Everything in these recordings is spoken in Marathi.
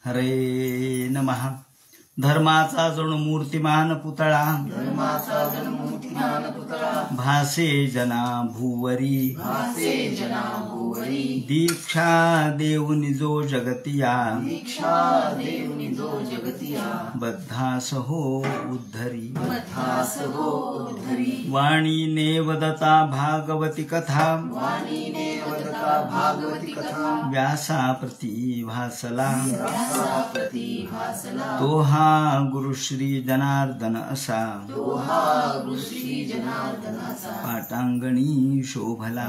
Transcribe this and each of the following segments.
हरे नमः. धर्माचा जणू मूर्तिमान पुतळा भासे जना भूवरी दीक्षा देऊनि जो जगतिया बद्धास हो उद्धरी वाणीने वदता भागवती कथा व्यासा प्रति भासला तो हा गुरु श्री जनार्दन असा पाटांगणी शोभला.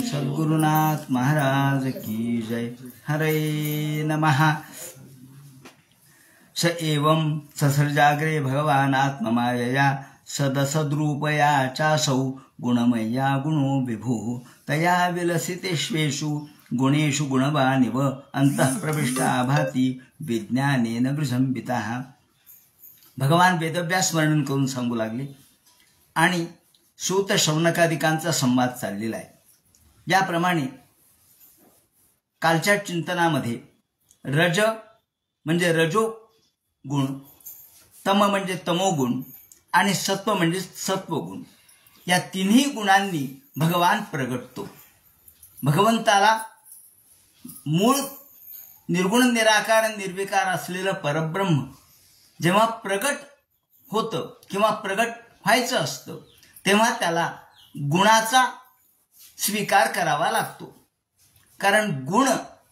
सद्गुरुनाथ महाराज की जय. हरे नमः. स एवं ससर्जाग्रे भगवान आत्ममायया सदसद्रूपया चासौ गुणमय्या गुणो विभुः तया विलसितेष्वेषु गुणेषु गुणवानिव अंतः प्रविष्टा भाती विज्ञानेन गृहंबितः. भगवान वेदव्यास वर्णन करून सांगू लागले आणि सूत शौनकादिकांचा संवाद चाललेला आहे. याप्रमाणे कालच्या चिंतनामध्ये रज म्हणजे रजो गुण, तम म्हणजे तमोगुण आणि सत्व म्हणजे सत्वगुण, या तिन्ही गुणांनी भगवान प्रगटतो. भगवंताला मूळ निर्गुण निराकार निर्विकार असलेलं परब्रह्म जेव्हा प्रगट होतं किंवा प्रगट व्हायचं असतं तेव्हा त्याला गुणाचा स्वीकार करावा लागतो. कारण गुण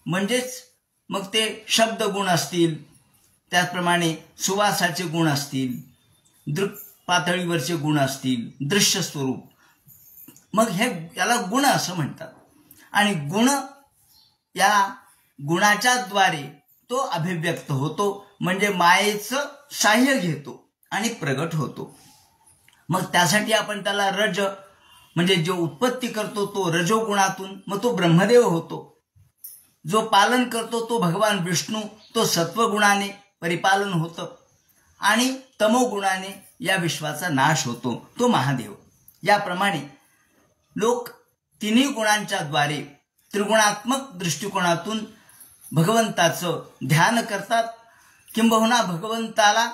म्हणजेच मग ते शब्द गुण असतील, त्याचप्रमाणे सुवासाचे गुण असतील, दृक पातळीवरचे गुण असतील, दृश्य स्वरूप, मग हे याला गुण असं म्हणतात. आणि गुण या गुणाच्या द्वारे तो अभिव्यक्त होतो, म्हणजे मायेचं साह्य घेतो आणि प्रगट होतो. मग त्यासाठी आपण त्याला रज म्हणजे जो उत्पत्ती करतो तो रजोगुणातून, मग तो ब्रह्मदेव होतो. जो पालन करतो तो भगवान विष्णू, तो सत्वगुणाने परिपालन होतं. आणि तमोगुणाने या विश्वाचा नाश होतो, तो महादेव. याप्रमाणे लोक तिन्ही गुणांच्या द्वारे त्रिगुणात्मक दृष्टिकोनातून भगवंताचं ध्यान करतात. किंबहुना भगवंताला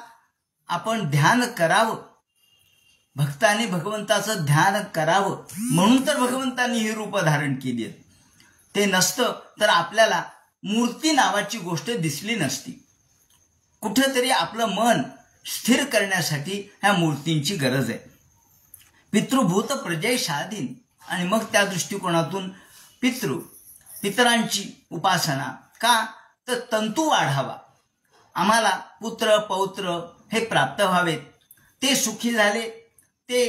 आपण ध्यान करावं, भक्तांनी भगवंताचं ध्यान करावं म्हणून तर भगवंतांनी ही रूप धारण केली आहेत. ते नसतं तर आपल्याला मूर्ती नावाची गोष्ट दिसली नसती. कुठेतरी आपलं मन स्थिर करण्यासाठी ह्या मूर्तींची गरज आहे. पितृभूत प्रजय शादीन. आणि मग त्या दृष्टिकोनातून पितरांची उपासना का, तर तंतू वाढावा, आम्हाला पुत्र पौत्र हे प्राप्त व्हावेत, ते सुखी झाले, ते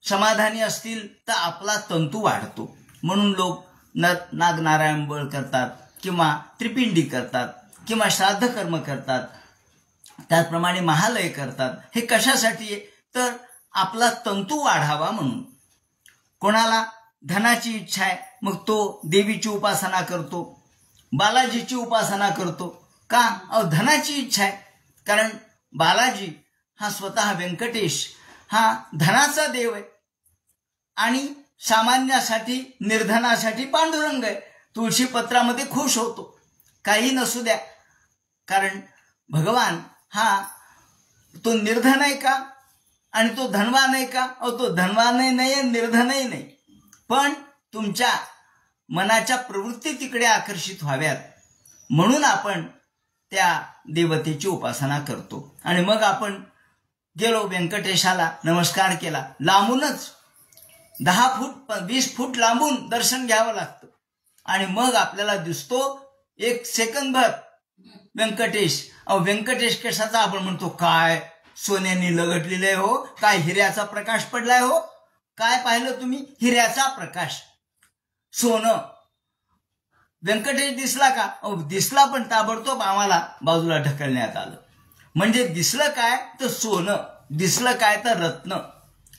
समाधानी असतील तर आपला तंतू वाढतो. म्हणून लोक नागनारायण बळ करतात किंवा त्रिपिंडी करतात किंवा श्राद्ध कर्म करतात, त्याचप्रमाणे महालय करतात. हे कशासाठी आहे, तर आपला तंतू वाढावा म्हणून. कोणाला धनाची इच्छा आहे, मग तो देवीची उपासना करतो, बालाजीची उपासना करतो. का, धनाची इच्छा आहे. कारण बालाजी हा स्वतः व्यंकटेश हा धनाचा देव आहे आणि सामान्यासाठी निर्धनासाठी पांडुरंग आहे. तुळशी पत्रामध्ये खुश होतो, काही नसू द्या. कारण भगवान हा तो निर्धन आहे का आणि तो धनवान आहे का, तो धनवानही नाही निर्धनही नाही, पण तुमच्या मनाच्या प्रवृत्ती तिकडे आकर्षित व्हाव्यात म्हणून आपण त्या देवतेची उपासना करतो. आणि मग आपण गेलो व्यंकटेशाला नमस्कार केला, लांबूनच 10 फूट 20 फूट लांबून दर्शन घ्यावं लागतं. आणि मग आपल्याला दिसतो एक सेकंदभर व्यंकटेश. व्यंकटेश कशाचा आपण म्हणतो, काय सोन्याने लगटलेलं आहे हो, काय हिऱ्याचा प्रकाश पडलाय हो. काय पाहिलं तुम्ही, हिऱ्याचा प्रकाश, सोनं. व्यंकटेश दिसला का, दिसला, पण ताबडतोब आम्हाला बाजूला ढकलण्यात आलं. म्हणजे दिसलं काय तर सोनं, दिसलं काय तर रत्न,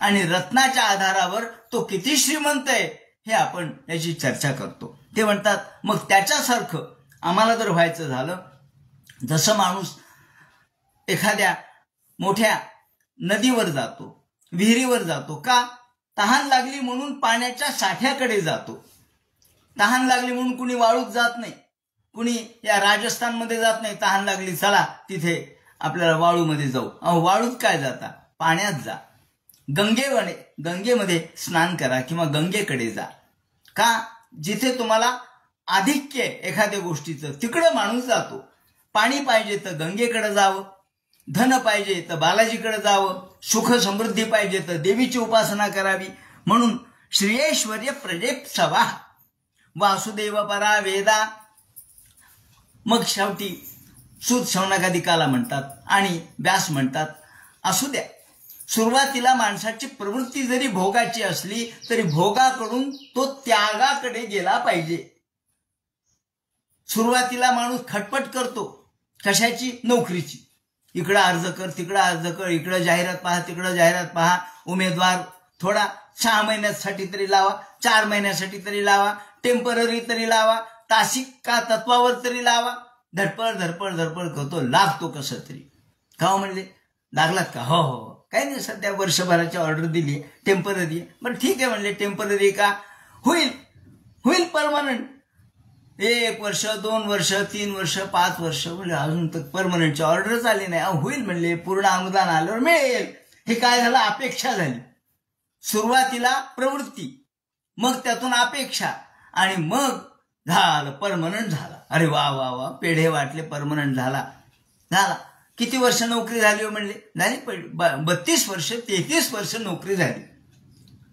आणि रत्नाच्या आधारावर तो किती श्रीमंत आहे हे आपण याची चर्चा करतो. ते म्हणतात मग त्याच्यासारखं आम्हाला जर व्हायचं झालं, जसं माणूस एखाद्या मोठ्या नदीवर जातो, विहिरीवर जातो, का, तहान लागली म्हणून पाण्याच्या साठ्याकडे जातो. तहान लागली म्हणून कुणी वाळूत जात नाही, कुणी या राजस्थानमध्ये जात नाही, तहान लागली चला तिथे आपल्याला वाळूमध्ये जाऊ. वाळूत काय जाता, पाण्यात जा. गंगेमध्ये स्नान करा किंवा गंगेकडे जा. का, जिथे तुम्हाला आधिक्य आहे एखाद्या गोष्टीचं तिकडं माणूस जातो. पाणी पाहिजे तर गंगेकडे जावं, धन पाहिजे तर बालाजीकडे जावं, सुख समृद्धी पाहिजे तर देवीची उपासना करावी. म्हणून श्रीऐश्वर्य प्रजेप्सवा वासुदेव परा वेदा. मग शेवटी सूत शौनकादिकाला म्हणतात आणि व्यास म्हणतात, असू द्या, सुरुवातीला माणसाची प्रवृत्ती जरी भोगाची असली तरी भोगाकडून तो त्यागाकडे गेला पाहिजे. सुरुवातीला माणूस खटपट करतो, कशाची, नोकरीची. इकडं अर्ज कर, तिकडं अर्ज कर, इकडं जाहिरात पहा, तिकडं जाहिरात पहा. उमेदवार थोडा 6 महिन्यासाठी तरी लावा, 4 महिन्यासाठी तरी लावा, टेम्पररी तरी लावा, तासिक का तत्वावर तरी लावा. धडपड धडपड धडपड करतो, लागतो कसं तरी. का हो म्हणले, लागलात का? हो हो, काही नाही, सध्या वर्षभराची ऑर्डर दिली आहे, टेम्पररी आहे. बरं ठीक आहे म्हणले, टेम्पररी का होईल परमनंट. 1 वर्ष, 2 वर्ष, 3 वर्ष, 5 वर्ष म्हणजे अजून तर परमनंटची ऑर्डरच आली नाही. होईल म्हणले, पूर्ण अनुदान आल्यावर मिळेल. हे काय झालं, अपेक्षा झाली. सुरुवातीला प्रवृत्ती, मग त्यातून अपेक्षा, आणि मग झालं परमनंट झाला. अरे वा वा वा, पेढे वाटले, परमनंट झाला. किती वर्ष नोकरी झाली हो म्हणले, झाली 32 वर्ष, 33 वर्ष नोकरी झाली.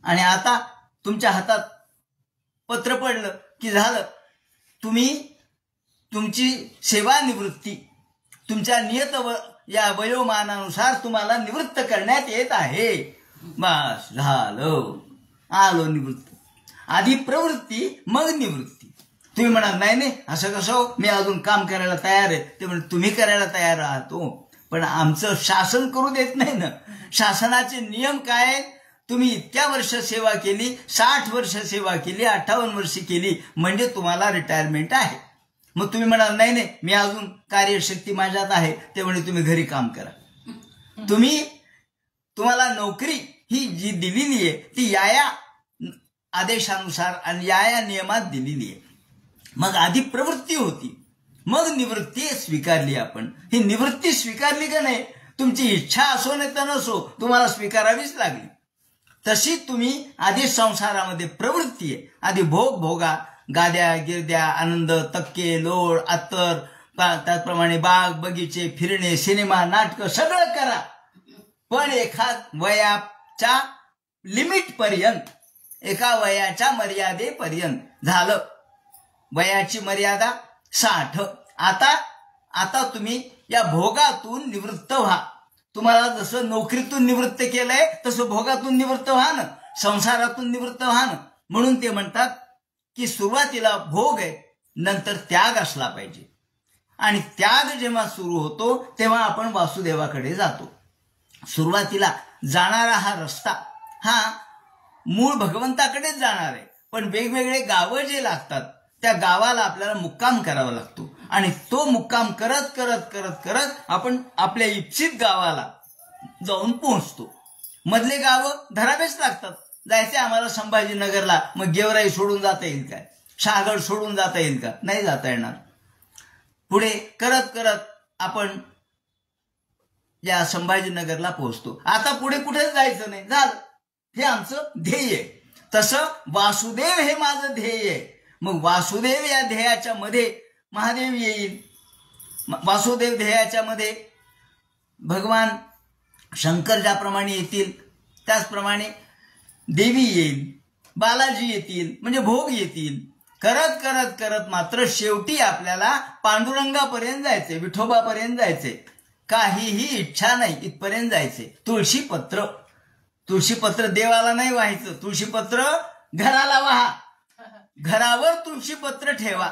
आणि आता तुमच्या हातात पत्र पडलं की झालं, तुम्ही तुमची सेवानिवृत्ती तुमच्या नियत या वयोमानानुसार तुम्हाला निवृत्त करण्यात येत आहे. बस झालं, आलो निवृत्त. आधी प्रवृत्ती मग निवृत्ती. तुम्ही म्हणाल नाही असं कसं हो, मी अजून काम करायला तयार आहे. ते म्हणजे तुम्ही करायला तयार आहात हो, पण आमचं शासन करू देत नाही ना. शासनाचे नियम काय आहेत, तुम्ही इतक्या वर्ष सेवा केली, 60 वर्ष सेवा केली, 58 वर्ष केली म्हणजे तुम्हाला रिटायरमेंट आहे. मग तुम्ही म्हणाल नाही मी अजून कार्यशक्ती माझ्यात आहे, ते म्हणजे तुम्ही घरी काम करा. तुम्हाला नोकरी ही जी दिलेली आहे ती या आदेशानुसार आणि या नियमात दिलेली आहे. मग आधी प्रवृत्ती होती, मग निवृत्ती स्वीकारली आपण. ही निवृत्ती स्वीकारली का नाही, तुमची इच्छा असो नाही तर नसो, तुम्हाला स्वीकारावीच लागली. तशी तुम्ही आधी संसारामध्ये प्रवृत्ती आहे, आधी भोगा, गाद्या गिरद्या, आनंद, तक्के, लोळ, अत्तर, त्याचप्रमाणे बाग बगीचे, फिरणे, सिनेमा, नाटक सगळं करा, पण वयाच्या लिमिट पर्यंत, एका वयाच्या मर्यादेपर्यंत. झालं, वयाची मर्यादा 60. आता तुम्ही या भोगातून निवृत्त व्हा. तुम्हाला जसं नोकरीतून निवृत्त केलंय तसं भोगातून निवृत्त व्हा ना, संसारातून निवृत्त व्हा ना. म्हणून ते म्हणतात की सुरुवातीला भोग आहे, नंतर त्याग असला पाहिजे. आणि त्याग जेव्हा सुरू होतो तेव्हा आपण वासुदेवाकडे जातो. सुरुवातीला जाणारा हा रस्ता हा मूळ भगवंताकडेच जाणार आहे, पण वेगवेगळे गावं जे लागतात त्या गावाला आपल्याला मुक्काम करावा लागतो. आणि तो मुक्काम करत करत करत करत आपण आपल्या इच्छित गावाला जाऊन पोहोचतो. मधले गावं धरावेच लागतात. जायचे आम्हाला संभाजीनगरला, मग गेवराई सोडून जाता येईल काय, शहागड सोडून जाता येईल का, नाही जाता येणार. पुढे करत करत आपण या संभाजीनगरला पोहोचतो. आता पुढे कुठेच जायचं नाही, झालं, हे आमचं ध्येय आहे. तसं वासुदेव हे माझं ध्येय आहे. मग वासुदेव या ध्येयाच्या मध्ये महादेव येईल, वासुदेव ध्येयाच्या मध्ये भगवान शंकर ज्याप्रमाणे येतील त्याचप्रमाणे देवी येईल, बालाजी येतील, म्हणजे भोग येतील. करत करत करत मात्र शेवटी आपल्याला पांडुरंगापर्यंत जायचे, विठोबापर्यंत जायचे. काहीही इच्छा नाही, इथपर्यंत जायचे. तुळशीपत्र देवाला नाही व्हायचं, तुळशीपत्र घराला व्हा. घरावर तुळशीपत्र ठेवा,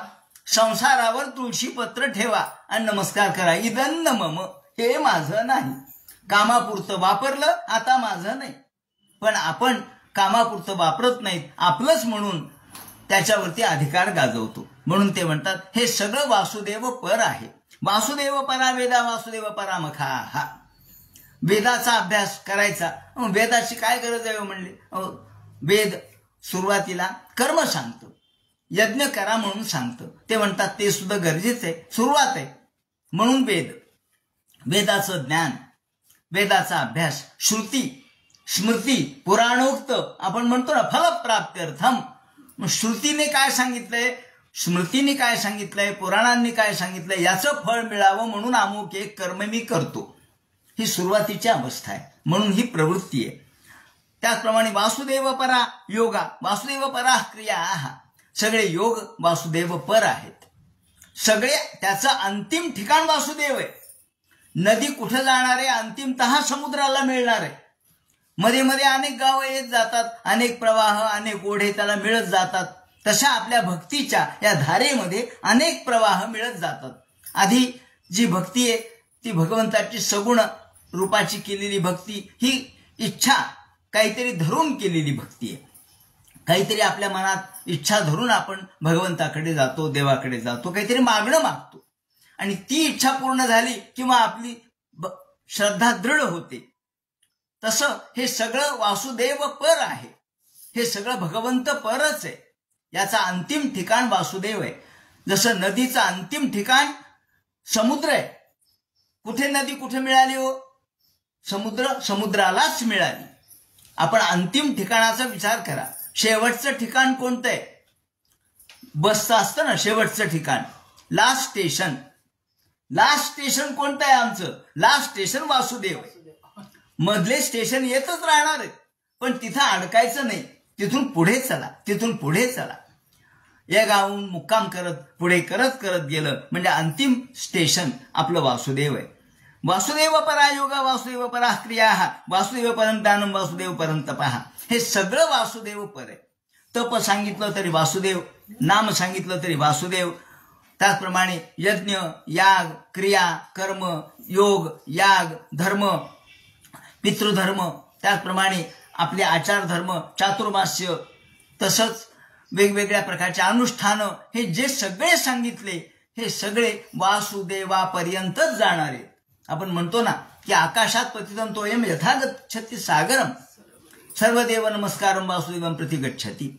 संसारावर तुळशीपत्र ठेवा आणि नमस्कार करा. इदन्न मम, हे माझं नाही. कामापुरतं वापरलं, आता माझं नाही. पण आपण कामापुरतं वापरत नाहीत, आपलंच म्हणून त्याच्यावरती अधिकार गाजवतो. म्हणून ते म्हणतात हे सगळं वासुदेव पर आहे. वासुदेव परा वेदा वासुदेव परा मखा. हा वेदाचा अभ्यास करायचा. वेदाची काय गरज आहे म्हणले, वेद सुरुवातीला कर्म सांगतो. यज्ञ करा म्हणून सांगतं. ते म्हणतात ते सुद्धा गरजेचं आहे, सुरुवात आहे. म्हणून वेदाचं ज्ञान, वेदाचा अभ्यास, श्रुती स्मृती पुराणोक्त आपण म्हणतो ना फलप्राप्त्यर्थम. श्रुतीने काय सांगितलंय, स्मृतीने काय सांगितलंय, पुराणांनी काय सांगितलंय, याचं फळ मिळावं म्हणून अमुक एक कर्म मी करतो. ही सुरुवातीची अवस्था आहे, म्हणून ही प्रवृत्ती आहे. त्याचप्रमाणे वासुदेव परा योगा, वासुदेव परा क्रिया, सगळे योग वासुदेव पर आहेत. सगळे त्याचं अंतिम ठिकाण वासुदेव आहे. नदी कुठे जाणार आहे, अंतिमतः समुद्राला मिळणार आहे. मध्ये मध्ये अनेक गावं येत जातात, अनेक प्रवाह, अनेक ओढे त्याला मिळत जातात. तशा आपल्या भक्तीच्या या धारेमध्ये अनेक प्रवाह मिळत जातात. आधी जी भक्ती आहे ती भगवंताची सगुण रूपाची केलेली भक्ती, ही इच्छा काहीतरी धरून केलेली भक्ती आहे. काहीतरी आपल्या मनात इच्छा धरून आपण भगवंताकडे जातो, देवाकडे जातो, काहीतरी मागणं मागतो आणि ती इच्छा पूर्ण झाली किंवा आपली श्रद्धा दृढ होते. तसं हे सगळं वासुदेव पर आहे. हे सगळं भगवंत परच आहे. याचा अंतिम ठिकाण वासुदेव आहे. जसं नदीचं अंतिम ठिकाण समुद्र आहे. कुठे नदी कुठे मिळाली हो? समुद्रालाच मिळाली. आपण अंतिम ठिकाणाचा विचार करा. शेवटचं ठिकाण कोणतं आहे? बसचं असतं ना शेवटचं ठिकाण, लास्ट स्टेशन. लास्ट स्टेशन कोणतं आहे आमचं? लास्ट स्टेशन वासुदेव आहे. मधले स्टेशन येतच राहणार आहेत, पण तिथं अडकायचं नाही. तिथून पुढे चला, तिथून पुढे चला. या गावून मुक्काम करत पुढे करत करत गेलं म्हणजे अंतिम स्टेशन आपलं वासुदेव आहे. वासुदेव परा योगा, वासुदेव परा क्रिया, वासुदेव परम दानम, वासुदेव परम तपा. हे सगळं वासुदेव पर आहे. तप सांगितलं तरी वासुदेव, नाम सांगितलं तरी वासुदेव. त्याचप्रमाणे यज्ञ, याग, क्रिया, कर्म, योग, याग, धर्म, पितृधर्म, त्याचप्रमाणे आपले आचार धर्म, चातुर्मास्य, तसंच वेगवेगळ्या प्रकारचे अनुष्ठानं, हे जे सगळे सांगितले हे सगळे वासुदेवापर्यंतच जाणार आहेत. आपण म्हणतो ना की आकाशात पतितं तोयम यथा गच्छति सागरम, सर्वदेव नमस्कारम वासुदेवम प्रति गच्छति.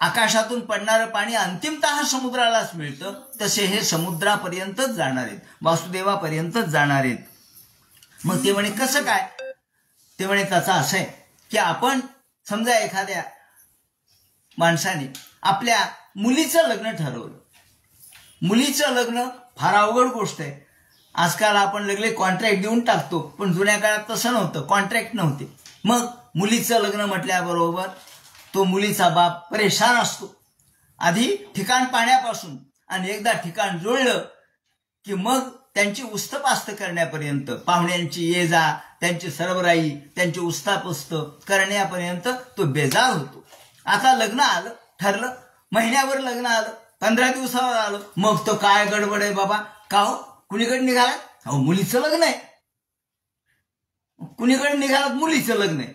आकाशातून पडणारं पाणी अंतिमतः समुद्रालाच मिळतं. तसे हे समुद्रापर्यंतच जाणार आहेत, वासुदेवापर्यंतच जाणार आहेत. मग ते म्हणे कसं काय? ते म्हणे त्याचं असं आहे की आपण समजा एखाद्या माणसाने आपल्या मुलीचं लग्न ठरवलं. मुलीचं लग्न फार अवघड गोष्ट आहे. आजकाल आपण लगले कॉन्ट्रॅक्ट देऊन टाकतो, पण जुन्या काळात तसं नव्हतं, कॉन्ट्रॅक्ट नव्हते. मग मुलीचं लग्न म्हटल्याबरोबर तो मुलीचा बाप परेशान असतो. आधी ठिकाण पाहण्यापासून आणि एकदा ठिकाण जुळलं की मग त्यांची उस्तपास्त करण्यापर्यंत, पाहुण्यांची ये जा, त्यांची सरबराई, त्यांची उस्तापुस्त करण्यापर्यंत तो बेजार होतो. आता लग्न आलं, ठरलं, महिन्यावर लग्न आलं, 15 दिवसावर आलं, मग तो काय गडबड आहे बाबा. का हो, कुणीकडे निघाला? अहो मुलीचं लग्न आहे. कुणीकडे निघालात? मुलीचं लग्न आहे.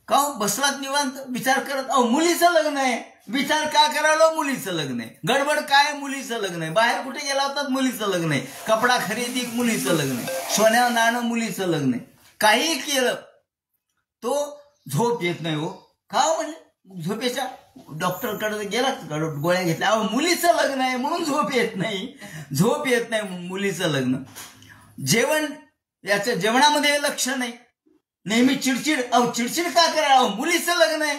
का हो, बसलात निवांत विचार करत? अहो मुलीचं लग्न आहे. विचार का करायला? मुलीचं लग्न आहे. गडबड काय? मुलीचं लग्न आहे. बाहेर कुठे गेला होतात? मुलीचं लग्न आहे. कपडा खरेदी, मुलीचं लग्न आहे. सोन्या नाणं, मुलीचं लग्न आहे. काही केलं तो झोप येत नाही हो. का हो म्हणजे झोपेच्या डॉक्टरकडे गेला, गोळ्या घेतल्या. अहो मुलीचं लग्न आहे म्हणून झोप येत नाही. झोप येत नाही मुलीचं लग्न. जेवण, याच्या जेवणामध्ये लक्ष नाही, नेहमी चिडचिड. अहो चिडचिड का करा? अहो मुलीचं लग्न आहे.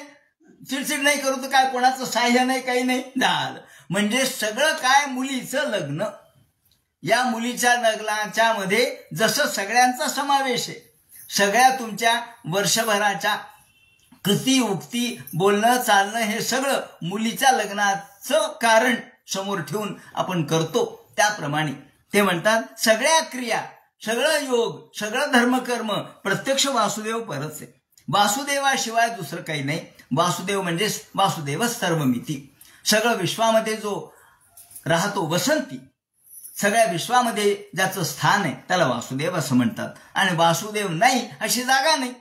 चिडचिड नाही करू तर काय, कोणाचं साह्य नाही, काही नाही, झालं. म्हणजे सगळं काय? मुलीचं लग्न. या मुलीच्या लग्नाच्या मध्ये जसं सगळ्यांचा समावेश आहे, सगळ्या तुमच्या वर्षभराच्या कृती, उक्ती, बोलणं, चालणं, हे सगळं मुलीच्या लग्नाचं कारण समोर ठेवून आपण करतो. त्याप्रमाणे ते म्हणतात सगळ्या क्रिया, सगळं योग, सगळं धर्मकर्म प्रत्यक्ष वासुदेव परच आहे. वासुदेवाशिवाय दुसरं काही नाही. वासुदेव म्हणजे वासुदेव सर्वमिती. सगळं विश्वामध्ये जो राहतो वसंती, सगळ्या विश्वामध्ये ज्याचं स्थान आहे त्याला वासुदेव असं म्हणतात. आणि वासुदेव नाही अशी जागा नाही.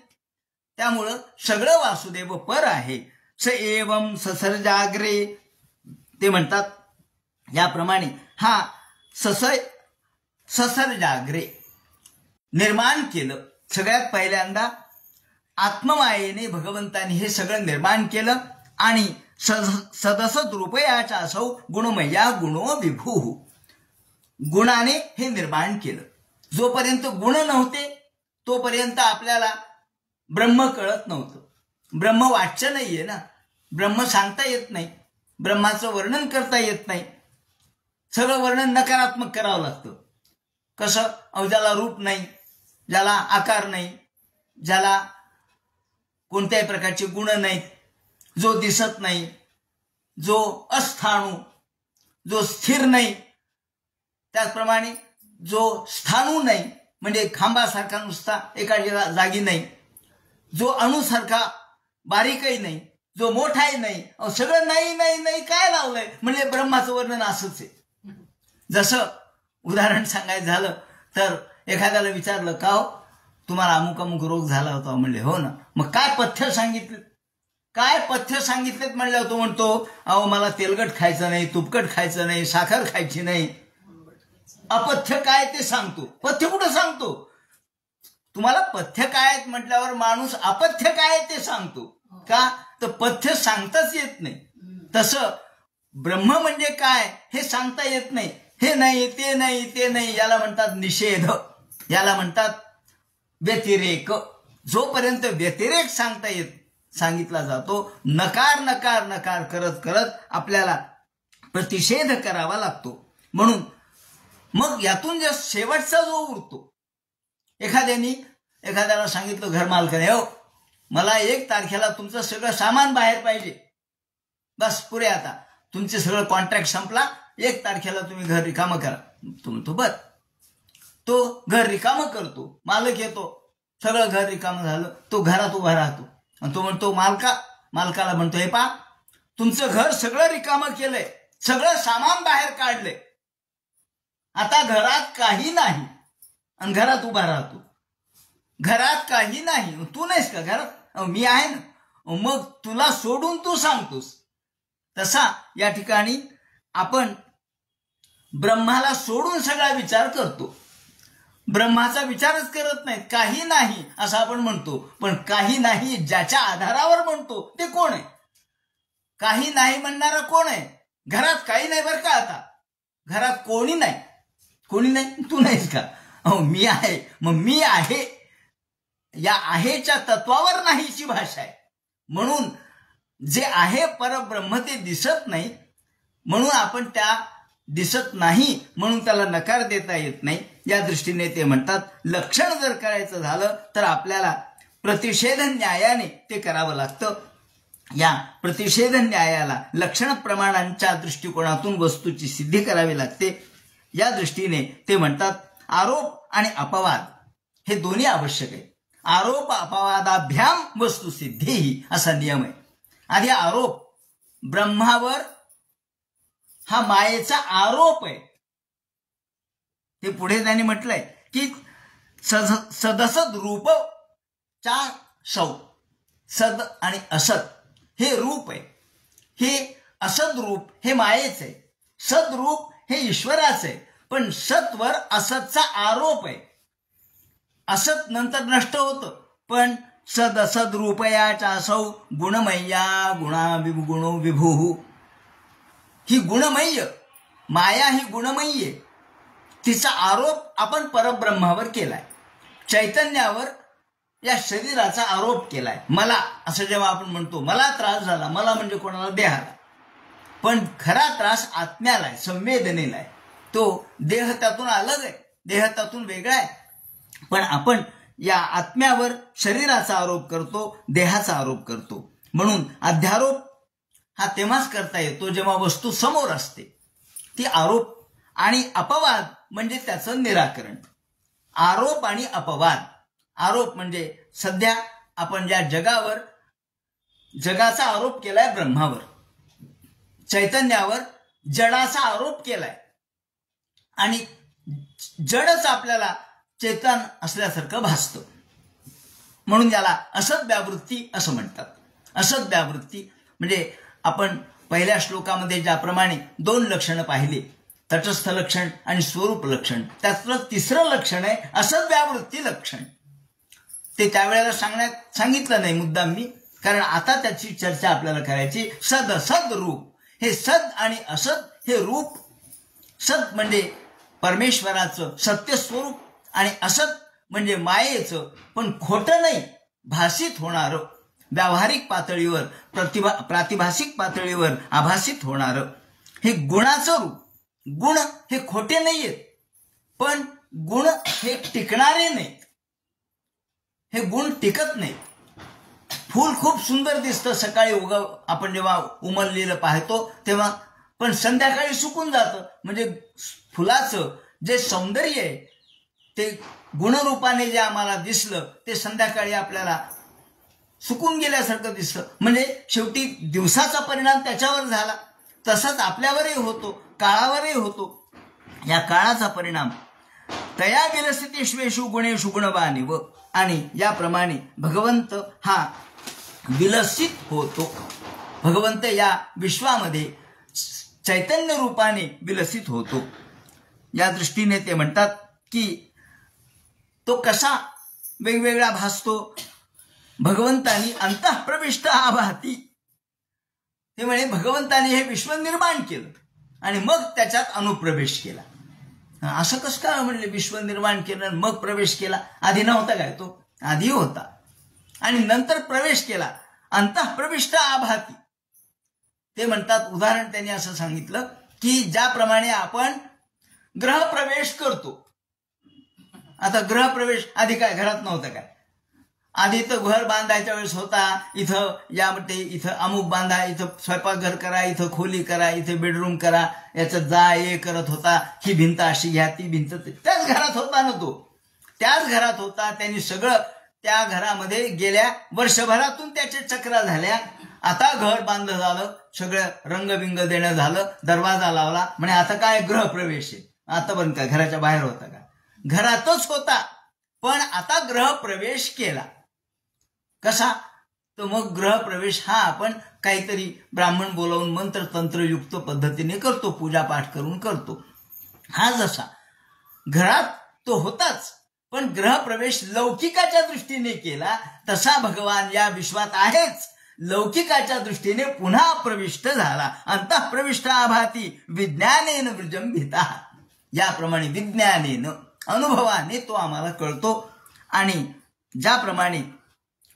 त्यामुळं सगळं वासुदेव पर आहे. स एवं ससर्जाग्रे, ते म्हणतात याप्रमाणे हा ससर्जाग्रे निर्माण केलं. सगळ्यात पहिल्यांदा आत्ममायेने भगवंताने हे सगळं निर्माण केलं आणि सदसत रूपयाचा असौ गुणमय्या गुणो विभू. गुणाने हे निर्माण केलं. जोपर्यंत गुण नव्हते तोपर्यंत आपल्याला ब्रह्म कळत नव्हतं. ब्रह्म वाच्य नाहीये ना, ब्रह्म सांगता येत नाही, ब्रह्माचं वर्णन करता येत नाही. सगळं वर्णन नकारात्मक करावं लागतं. कसं? ज्याला रूप नाही, ज्याला आकार नाही, ज्याला कोणत्याही प्रकारचे गुण नाहीत, जो दिसत नाही, जो अस्थाणू, जो स्थिर नाही, त्याचप्रमाणे जो स्थाणू नाही म्हणजे खांबासारखा नुसता एका जागी नाही, जो अणुसारखा बारीकही नाही, जो मोठाही नाही, सगळं नाही नाही नाही काय लावलंय म्हणजे ब्रह्माचं वर्णन असंच आहे. जसं उदाहरण सांगायचं झालं तर एखाद्याला विचारलं, का हो तुम्हाला अमुक अमुक रोग झाला होता? म्हणले हो ना. मग काय पथ्य सांगितले? काय पथ्य सांगितलेत म्हणल्यावर तो म्हणतो, अहो मला तेलकट खायचं नाही, तुपकट खायचं नाही, साखर खायची नाही. अपथ्य काय ते सांगतो, पथ्य कुठं सांगतो? तुम्हाला पथ्य काय म्हटल्यावर माणूस अपथ्य काय ते सांगतो का? तर पथ्य सांगताच येत नाही. तसं ब्रह्म म्हणजे काय हे सांगता येत नाही. हे नाही, ते नाही, ते नाही, याला म्हणतात निषेध, याला म्हणतात व्यतिरेक. जोपर्यंत व्यतिरेक सांगितला जातो, नकार नकार नकार करत करत आपल्याला प्रतिषेध करावा लागतो. म्हणून मग यातून जो शेवटचा जो उरतो, एखाद्याला सांगितलं घरमालकाने, हो मला 1 तारखेला तुमचं सगळं सामान बाहेर पाहिजे, बस पुरे, आता तुमचे सगळं कॉन्ट्रॅक्ट संपला, 1 तारखेला तुम्ही घर रिकामं करा. तो म्हणतो बर. तो घर रिकामं करतो, मालक येतो, सगळं घर रिकामं झालं, तो घरात उभा राहतो आणि तो म्हणतो मालकाला म्हणतो, हे पा तुमचं घर सगळं रिकामं केलंय, सगळं सामान बाहेर काढलंय, आता घरात काही नाही. आणि घरात उभा राहतो, घरात काही नाही. तू नाहीस का घरात? मी आहे ना. मग तुला सोडून तू सांगतोस. तसा या ठिकाणी आपण ब्रह्माला सोडून सगळा विचार करतो. ब्रह्माचा विचारच करत नाहीत. काही नाही असं आपण म्हणतो, पण काही नाही ज्याच्या आधारावर म्हणतो ते कोण आहे? काही नाही म्हणणारा कोण आहे? घरात काही नाही बरं का, आता घरात कोणी नाही. कोणी नाही? तू नाहीस का? मी आहे. मग मी आहे या आहेच्या तत्वावर नाहीची भाषा आहे. म्हणून जे आहे परब्रह्म ते दिसत नाही, म्हणून आपण त्या दिसत नाही म्हणून त्याला नकार देता येत नाही. या दृष्टीने ते म्हणतात, लक्षण जर करायचं झालं तर आपल्याला प्रतिषेध न्यायाने ते करावं लागतं. या प्रतिषेध न्यायाला लक्षण प्रमाणांच्या दृष्टिकोनातून वस्तूची सिद्धी करावी लागते. या दृष्टीने ते म्हणतात, आरोप आणि अपवाद हे दोन्ही आवश्यक आहे. आरोप अपवादाभ्याम वस्तुसिद्धी असा नियम आहे. आधी आरोप, ब्रह्मावर हा मायेचा आरोप आहे. ते पुढे त्यांनी म्हटलंय की सदसद रूप चा सौ, सद आणि असत हे रूप आहे. हे असद रूप हे मायेच आहे, सदरूप हे ईश्वराचं आहे. पण सत्वर असतचा आरोप आहे. असत नंतर नष्ट होतं, पण सद असद रूपयाचा सौ गुणमय्या गुणो विभू. ही गुणमय्य माया, ही गुणमय्य, तिचा आरोप आपण परब्रह्मावर केलाय. चैतन्यावर या शरीराचा आरोप केलाय. मला असं जेव्हा आपण म्हणतो, मला त्रास झाला, मला म्हणजे कोणाला देहाला, पण खरा त्रास आत्म्याला आहे, संवेदनेला आहे. तो देह त्यातून अलग आहे, देह त्यातून वेगळा आहे. पण आपण या आत्म्यावर शरीराचा आरोप करतो, देहाचा आरोप करतो. म्हणून अध्यारोप हा तेव्हाच करता येतो जेव्हा वस्तू समोर असते, ती आरोप. आणि अपवाद म्हणजे त्याचं निराकरण. आरोप आणि अपवाद. आरोप म्हणजे सध्या आपण ज्या जगाचा आरोप केलाय ब्रह्मावर, चैतन्यावर जडाचा आरोप केलाय, आणि जडच आपल्याला चेतन असल्यासारखं भासतं. म्हणून याला असत व्यावृत्ती असं म्हणतात. असत व्यावृत्ती म्हणजे आपण पहिल्या श्लोकामध्ये ज्याप्रमाणे 2 लक्षणं पाहिली, तटस्थ लक्षण आणि स्वरूप लक्षण, त्यातलं 3रं लक्षण आहे असत व्यावृत्ती लक्षण. ते त्यावेळेला सांगितलं नाही मुद्दाम मी, कारण आता त्याची चर्चा आपल्याला करायची. सद असद रूप. हे सद आणि असद हे रूप. सद म्हणजे परमेश्वराचं सत्य स्वरूप आणि असत म्हणजे मायेचं, पण खोटं नाही, भासित होणारं, व्यावहारिक पातळीवर प्रातिभासिक पातळीवर आभासित होणारं हे गुणाचं रूप. गुण हे खोटे नाहीयेत, पण गुण हे टिकणारे नाहीत. हे गुण टिकत नाहीत. फूल खूप सुंदर दिसतं सकाळी आपण जेव्हा उमललेलं पाहतो तेव्हा, पण संध्याकाळी सुकून जातं. म्हणजे फुलाचं जे सौंदर्य आहे ते गुणरूपाने जे आम्हाला दिसलं ते संध्याकाळी आपल्याला सुकून गेल्यासारखं दिसतं. म्हणजे शेवटी दिवसाचा परिणाम त्याच्यावर झाला. तसाच आपल्यावरही होतो, काळावरही होतो. या काळाचा परिणाम तया विलसितेष्वेषु गुणेषु गुणवानिव. आणि याप्रमाणे भगवंत हा विलसित होतो. भगवंत या विश्वामध्ये चैतन्य रूपाने विलसित होतो. या दृष्टीने ते म्हणतात की तो कसा वेगवेगळा भासतो. भगवंतानी अंतःप्रविष्ट आभाती. ते म्हणे भगवंताने हे विश्व निर्माण केलं आणि मग त्याच्यात अनुप्रवेश केला. असं कसं काय म्हणले, विश्व निर्माण केलं मग प्रवेश केला? आधी नव्हता काय तो? आधी होता आणि नंतर प्रवेश केला. अंतःप्रविष्ट आभाती. ते म्हणतात, उदाहरण त्यांनी असं सांगितलं की ज्याप्रमाणे आपण ग्रहप्रवेश करतो. आता ग्रहप्रवेश आधी काय घरात नव्हतं काय? आधी तर घर बांधायच्या वेळेस होता, इथं यामध्ये इथं अमुक बांधा, इथं स्वयंपाकघर करा, इथं खोली करा, इथे बेडरूम करा, याचं जा ये करत होता. ही भिंत अशी घ्या, ती भिंत, त्याच घरात होता ना तो. त्याच घरात होता. त्यांनी सगळं त्या घरामध्ये गेल्या वर्षभरातून त्याच्या चक्रा झाल्या. आता घर बांधलं झालं, सगळं रंगबिंग देणं झालं, दरवाजा लावला, म्हणे आता काय ग्रहप्रवेश आहे. आता पण काय घराच्या बाहेर होता का? घरातच होता, पण आता ग्रहप्रवेश केला. कसा? तर मग ग्रहप्रवेश हा आपण काहीतरी ब्राह्मण बोलावून मंत्र तंत्रयुक्त पद्धतीने करतो, पूजापाठ करून करतो. हा जसा घरात तो होताच, पण ग्रहप्रवेश लौकिकाच्या दृष्टीने केला, तसा भगवान या विश्वात आहेच. लौकिकाच्या दृष्टीने पुन्हा प्रविष्ट झाला. अंतःप्रविष्ट आभाती विज्ञानेन विजृंभिता. याप्रमाणे विज्ञानेन, अनुभवाने तो आम्हाला कळतो. आणि ज्याप्रमाणे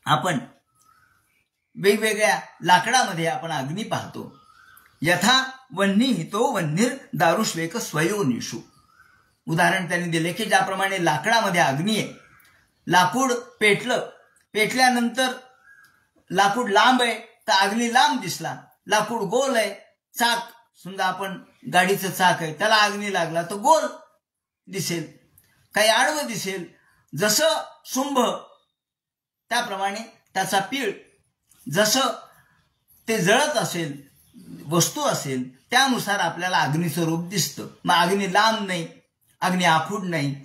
आपण वेगवेगळ्या लाकडामध्ये आपण अग्नी पाहतो. यथा वन्नी हितो वन्नीर दारुष्वेक स्वयोनिषु. उदाहरण त्यांनी दिले की ज्याप्रमाणे लाकडामध्ये अग्नी आहे, लाकूड पेटल्यानंतर लाकूड लांब आहे तर अग्नी लांब दिसला. लाकूड गोल आहे, चाक समजा आपण गाडीचं चाक आहे, त्याला अग्नी लागला तर गोल दिसेल, काही आडवं दिसेल. जसं शुंभ त्याप्रमाणे त्याचा पीळ, जसं ते जळत असेल, वस्तू असेल, त्यानुसार आपल्याला अग्नीचं रूप दिसतं. मग अग्नी लांब नाही, अग्नी आखूड नाही,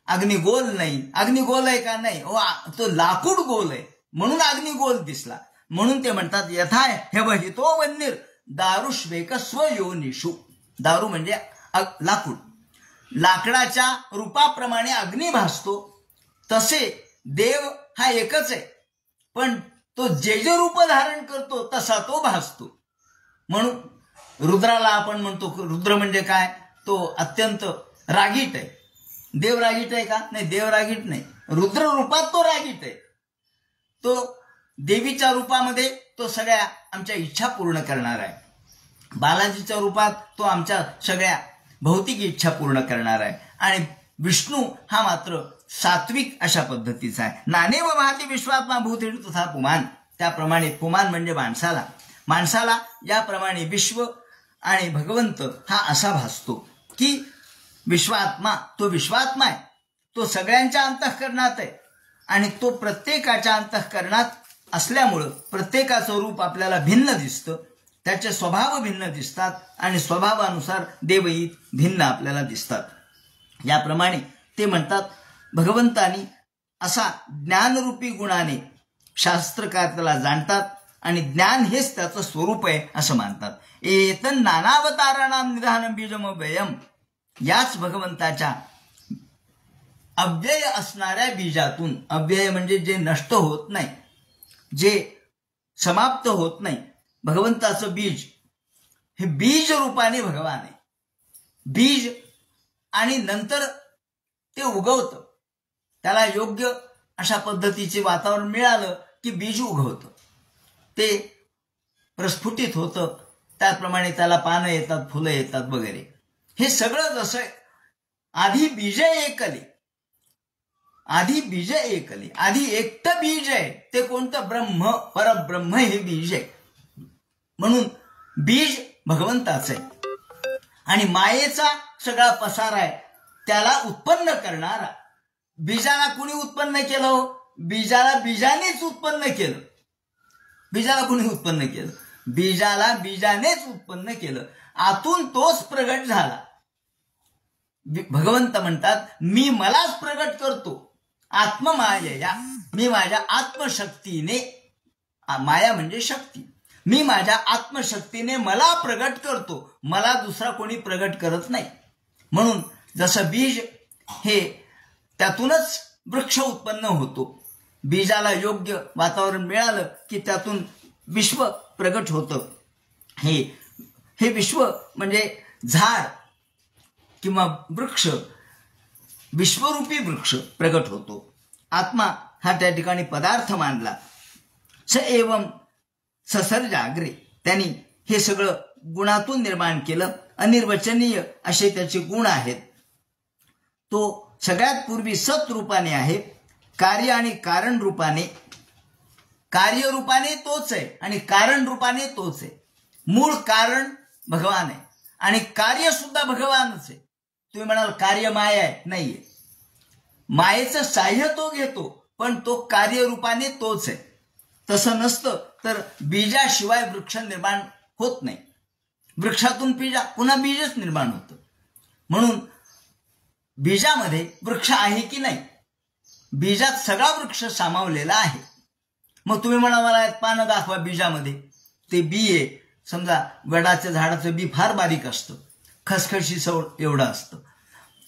अग्नी गोल नाही. अग्नी गोल आहे का? नाही, तो लाकूड गोल आहे म्हणून अग्नी गोल दिसला. म्हणून ते म्हणतात यथा ह्यवहितो वन्नीर दारुष्वेक स्वयोनिषु. दारू म्हणजे लाकूड. लाकडाच्या रूपाप्रमाणे अग्नी भासतो, तसे देव हा एकच आहे, पण तो जे जे रूप धारण करतो तसा तो भासतो. म्हणून रुद्राला आपण म्हणतो, रुद्र म्हणजे काय? तो अत्यंत रागीट आहे. देव रागीट आहे का? नाही, देव रागीट नाही. रुद्र रूपात तो रागीट आहे. तो देवीच्या रूपामध्ये तो सगळ्या आमच्या इच्छा पूर्ण करणार आहे. बालाजीच्या रूपात तो आमच्या सगळ्या भौतिक इच्छा पूर्ण करणार आहे. आणि विष्णू हा मात्र सात्विक अशा पद्धतीचा आहे. नानेव भाती विश्वात्मा भूतेषु तथा पुमान. त्याप्रमाणे पुमान म्हणजे माणसाला याप्रमाणे विश्व आणि भगवंत हा असा भासतो की विश्वात्मा, तो विश्वात्मा आहे, तो सगळ्यांच्या अंतःकरणात आहे आणि तो प्रत्येकाच्या अंतःकरणात असल्यामुळं प्रत्येकाचं रूप आपल्याला भिन्न दिसतं, त्याचे स्वभाव भिन्न दिसतात आणि स्वभावानुसार देवही भिन्न आपल्याला दिसतात. याप्रमाणे ते म्हणतात भगवंतानी असा ज्ञानरूपी गुणाने शास्त्रकार त्याला जाणतात आणि ज्ञान हेच त्याचं स्वरूप आहे असं मानतात. एतन नानावताराणाम निधानम बीजमव्ययम. याच भगवंताच्या अव्यय असणाऱ्या बीजातून, अव्यय म्हणजे जे नष्ट होत नाही, जे समाप्त होत नाही. भगवंताचं बीज हे बीज रूपाने भगवान आहे. बीज आणि नंतर ते उगवतं. त्याला योग्य अशा पद्धतीचे वातावरण मिळालं की बीज उगवतं, ते प्रस्फुटित होतं. त्याप्रमाणे त्याला पानं येतात, फुलं येतात वगैरे. हे सगळं जसं आधी बीज एकले, आधी बीज एकले, आधी एकटं बीज आहे. ते कोणतं? ब्रह्म, परब्रह्म हे बीज आहे. म्हणून बीज भगवंताचं आहे आणि मायेचा सगळा पसार आहे. त्याला उत्पन्न करणारा, बीजाला कुणी उत्पन्न केलं हो? बीजाला बीजानेच उत्पन्न केलं. बीजाला कुणी उत्पन्न केलं? बीजाला बीजानेच उत्पन्न केलं. आतून तोच प्रगट झाला. भगवंत म्हणतात, मी मलाच प्रगट करतो आत्ममायया. मी माझ्या आत्मशक्तीने, माया म्हणजे शक्ती, मी माझ्या आत्मशक्तीने मला प्रगट करतो. मला दुसरा कोणी प्रगट करत नाही. म्हणून जसं बीज हे त्यातूनच वृक्ष उत्पन्न होतो. बीजाला योग्य वातावरण मिळालं की त्यातून विश्व प्रगट होतं. हे विश्व म्हणजे झाड किंवा वृक्ष, विश्वरूपी वृक्ष प्रगट होतो. आत्मा हा त्या ठिकाणी पदार्थ मानला. स एवं ससर्जाग्रे, त्यांनी हे सगळं गुणातून निर्माण केलं. अनिर्वचनीय असे त्याचे गुण आहेत. तो सगळ्यात पूर्वी सत रूपाने आहे, कार्य आणि कारण रूपाने. कार्य रूपाने तोच आहे आणि कारण रूपाने तोच आहे. मूळ कारण भगवान आहे आणि कार्य सुद्धा भगवानच आहे. तुम्ही म्हणाल कार्य माया आहे, नाहीये. मायेचं साह्य तो घेतो, पण तो कार्य रूपाने तोच आहे. तसं नसतं तर बीजाशिवाय वृक्ष निर्माण होत नाही. वृक्षातून पुन्हा बीजच निर्माण होतं. म्हणून बीजामध्ये वृक्ष आहे की नाही? बीजात सगळा वृक्ष सामावलेला आहे. मग तुम्ही म्हणा मला पानं दाखवा बीजामध्ये. ते बी आहे, समजा वडाच्या झाडाचं बी फार बारीक असतं, खसखशी एवढं असतं.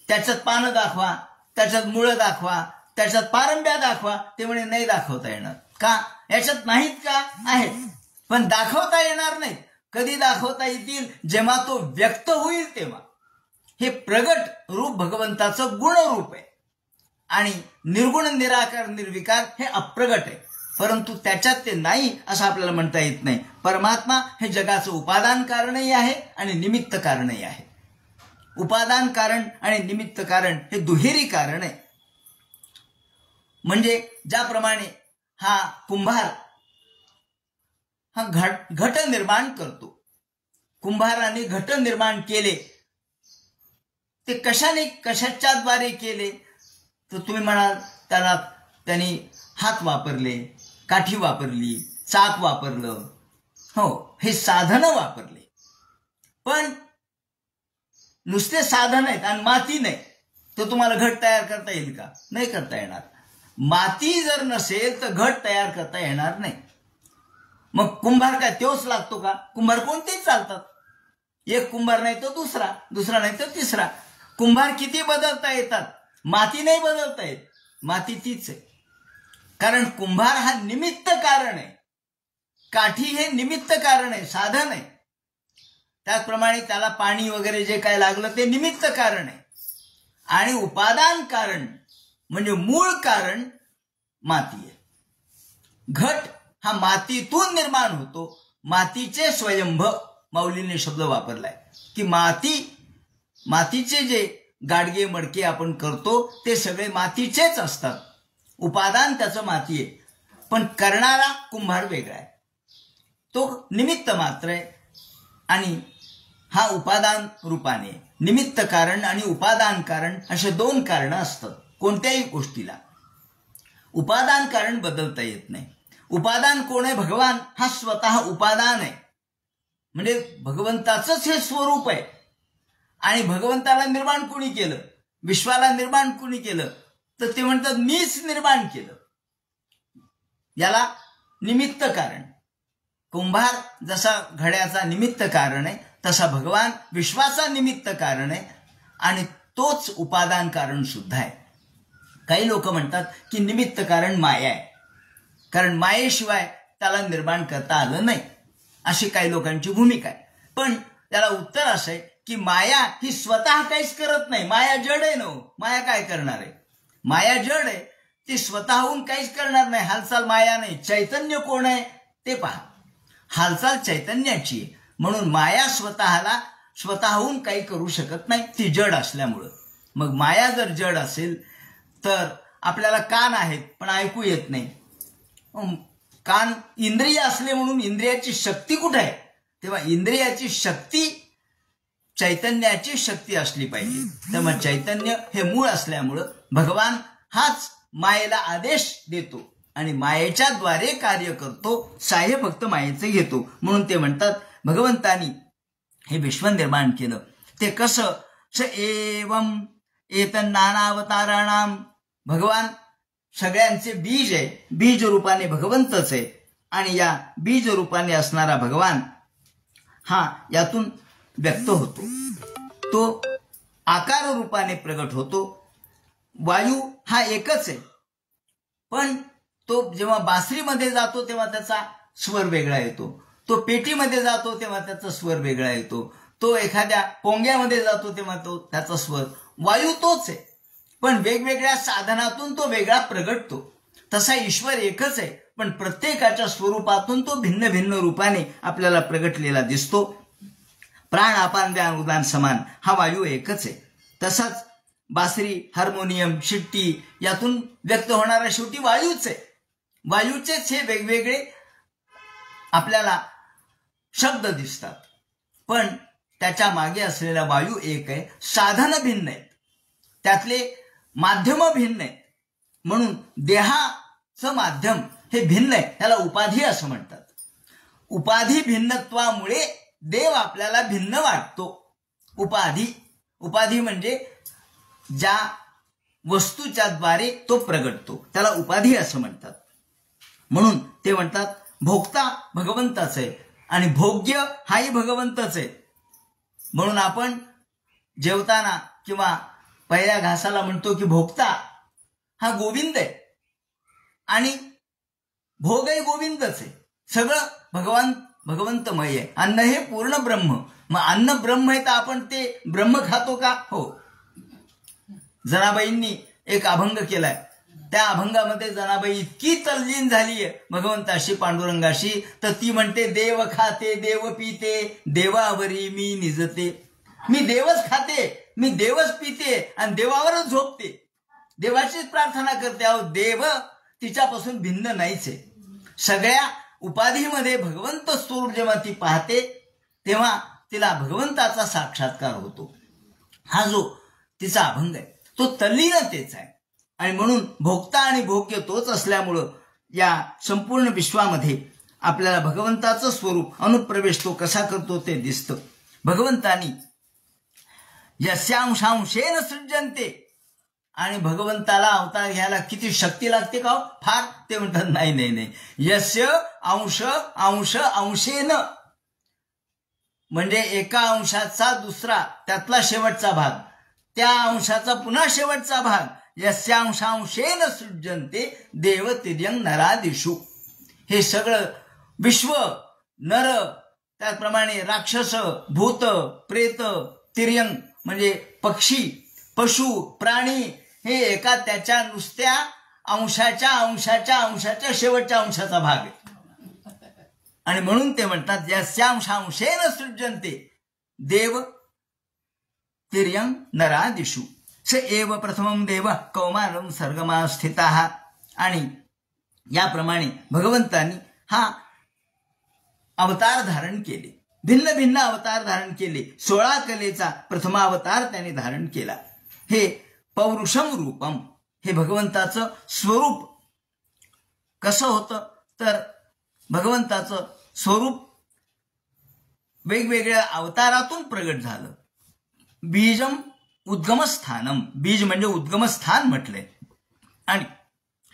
त्याच्यात पानं दाखवा, त्याच्यात मुळं दाखवा, त्याच्यात पारंब्या दाखवा. ते म्हणे नाही दाखवता येणार. का? याच्यात नाहीत का? आहेत, पण दाखवता येणार नाहीत. कधी दाखवता येतील? जेव्हा तो व्यक्त होईल तेव्हा. हे प्रगट रूप भगवंताचं गुणरूप आहे आणि निर्गुण, निराकार, निर्विकार हे अप्रगट आहे. परंतु त्याच्यात ते नाही असं आपल्याला म्हणता येत नाही. परमात्मा हे जगाचं उपादान कारणही आहे आणि निमित्त कारणही आहे. उपादान कारण आणि निमित्त कारण हे दुहेरी कारण आहे. म्हणजे ज्याप्रमाणे हा कुंभार हा घट निर्माण करतो. कुंभाराने घट निर्माण केले, ते कशाच्याद्वारे केले? तर तुम्ही म्हणाल त्यांनी हात वापरले, काठी वापरली, चाक वापरलं, हो, हे साधनं वापरले. पण नुसते साधन आहेत आणि माती नाही, तर तुम्हाला घट तयार करता येईल का? नाही करता येणार. माती जर नसेल तर घट तयार करता येणार नाही. मग कुंभार काय तोच लागतो का? कुंभार कोणतेच चालतात. एक कुंभार नाही तर दुसरा, दुसरा नाही तर तिसरा. कुंभार किती बदलता येतात, माती नाही बदलता येत. माती तीच आहे. कारण कुंभार हा निमित्त कारण आहे, काठी हे निमित्त कारण आहे, साधन आहे. त्याचप्रमाणे त्याला पाणी वगैरे जे काय लागलं ते निमित्त कारण आहे. आणि उपादान कारण म्हणजे मूळ कारण माती आहे. घट हा मातीतून निर्माण होतो. मातीचे स्वयंभ माऊलीने शब्द वापरलाय की मातीचे जे गाडगे मडके आपण करतो ते सगळे मातीचेच असतात. उपादान त्याचं माती आहे, पण करणारा कुंभार वेगळा आहे. तो निमित्त मात्र आहे आणि हा उपादान रूपाने. निमित्त कारण आणि उपादान कारण असे दोन कारण असतात कोणत्याही गोष्टीला. उपादान कारण बदलता येत नाही. उपादान कोण आहे? भगवान हा स्वतः उपादान आहे. म्हणजे भगवंताचंच हे स्वरूप आहे. आणि भगवंताला निर्माण कोणी केलं? विश्वाला निर्माण कोणी केलं? तर ते म्हणतात मीच निर्माण केलं. याला निमित्त कारण. कुंभार जसा घड्याचा निमित्त कारण आहे तसा भगवान विश्वाचा निमित्त कारण आहे आणि तोच उपादान कारण सुद्धा आहे. काही लोक म्हणतात की निमित्त कारण माया आहे, कारण मायेशिवाय त्याला निर्माण करता आलं नाही, अशी काही लोकांची भूमिका आहे. पण त्याला उत्तर असं आहे की माया ही स्वतः काहीच करत नाही. माया जड आहे ना, माया काय करणार आहे? माया जड आहे, ती स्वतःहून काहीच करणार नाही. हालचाल माया नाही. चैतन्य कोण आहे ते पहा. हालचाल चैतन्याची आहे. म्हणून माया स्वतःहून काही करू शकत नाही, ती जड असल्यामुळं. मग माया जर जड असेल तर आपल्याला कान आहेत पण ऐकू येत नाही. कान इंद्रिय असले म्हणून इंद्रियाची शक्ती कुठे आहे? तेव्हा इंद्रियाची शक्ती चैतन्याची शक्ती असली पाहिजे. तेव्हा चैतन्य हे मूळ असल्यामुळं भगवान हाच मायेला आदेश देतो आणि मायेच्या द्वारे कार्य करतो. साह्य फक्त मायेचे घेतो. म्हणून ते म्हणतात भगवंतानी हे विश्व निर्माण केलं. ते कसं? स एवं एतन नानावताराणाम. भगवान सगळ्यांचे बीज आहे. बीज रूपाने भगवंतच आहे आणि या बीज रूपाने असणारा भगवान हा यातून व्यक्त होतो. तो आकार रूपाने प्रगट होतो. वायू हा एकच आहे, पण तो जेव्हा बासरीमध्ये जातो तेव्हा त्याचा स्वर वेगळा येतो. तो पेटीमध्ये जातो तेव्हा त्याचा स्वर वेगळा येतो. तो एखाद्या पोंग्यामध्ये जातो तेव्हा त्याचा स्वर. वायू तोच आहे, पण वेगवेगळ्या साधनातून तो वेगळा प्रगटतो. तसा ईश्वर एकच आहे, पण प्रत्येकाच्या स्वरूपातून तो भिन्न भिन्न रूपाने आपल्याला प्रगटलेला दिसतो. प्राण अपान व्यान उदान समान हा वायू एकच आहे. तसाच बासरी, हार्मोनियम, शिट्टी यातून व्यक्त होणारा शेवटी वायूच आहे. वायूचेच हे वेगवेगळे आपल्याला शब्द दिसतात, पण त्याच्या मागे असलेला वायू एक आहे. साधन भिन्न आहेत, त्यातले माध्यम भिन्न आहेत. म्हणून देहाचं माध्यम हे भिन्न आहे. त्याला उपाधी असं म्हणतात. उपाधी भिन्नत्वामुळे देव आपल्याला भिन्न वाटतो. उपाधी म्हणजे ज्या वस्तूच्या द्वारे तो प्रगटतो त्याला उपाधी असं म्हणतात. म्हणून ते म्हणतात भोक्ता भगवंताच आहे आणि भोग्य हाही भगवंतच आहे. म्हणून आपण जेवताना किंवा पहिल्या घासाला म्हणतो की भोक्ता हा गोविंद आहे आणि भोगही गोविंदच आहे. सगळं भगवंतमय आहे. अन्न हे पूर्ण ब्रह्म. मग अन्न ब्रह्म आहे तर आपण ते ब्रह्म खातो का? हो. जनाबाईंनी एक अभंग केलाय. त्या अभंगामध्ये जनाबाई इतकी तल्लीन झालीय भगवंताशी, पांडुरंगाशी, तर ती म्हणते देव खाते देव पिते देवावरी मी निजते. मी देवच खाते, मी देवच पिते आणि देवावरच झोपते. देवाचीच प्रार्थना करते. अहो देव तिच्यापासून भिन्न नाहीच आहे. सगळ्या उपाधीमध्ये भगवंत स्वरूप जेव्हा ती पाहते तेव्हा तिला भगवंताचा साक्षात्कार होतो. हा जो तिचा अभंग आहे तो तल्लीनतेच आहे. आणि म्हणून भोक्ता आणि भोग्य तोच असल्यामुळं या संपूर्ण विश्वामध्ये आपल्याला भगवंताचं स्वरूप अनुप्रवेश तो कसा करतो ते दिसतं. भगवंतानी यस्यांशांशेन सृजन्ते. आणि भगवंताला अवतार घ्यायला किती शक्ती लागते का? फार. ते म्हणतात नाही, यस्य अंश अंश अंशेन, म्हणजे एका अंशाचा दुसरा त्यातला शेवटचा भाग, त्या अंशाचा पुन्हा शेवटचा भाग. यस्यांशांशेन सृजन्ते देव तिर्यंग नरादिषु. हे सगळं विश्व, नर, त्याचप्रमाणे राक्षस, भूत, प्रेत, तिर्यंग म्हणजे पक्षी, पशु, प्राणी, हे एका त्याच्या नुसत्या अंशाच्या शेवटच्या अंशाचा भाग आहे. आणि म्हणून ते म्हणतात यस्यांशांशेन सृजन्ते देव तिर्यंग नरादिषु. स एव प्रथमं देव कौमारं सर्गमा स्थिताः. आणि याप्रमाणे भगवंतांनी हा अवतार धारण केले. भिन्न भिन्न अवतार धारण केले. 16 कलेचा प्रथमावतार त्याने धारण केला. हे पौरुषम रूपम, हे भगवंताचं स्वरूप कसं होतं तर भगवंताचं स्वरूप वेगवेगळ्या अवतारातून प्रगट झालं. बीजम उद्गमस्थानम, बीज म्हणजे उद्गमस्थान म्हटलंय. आणि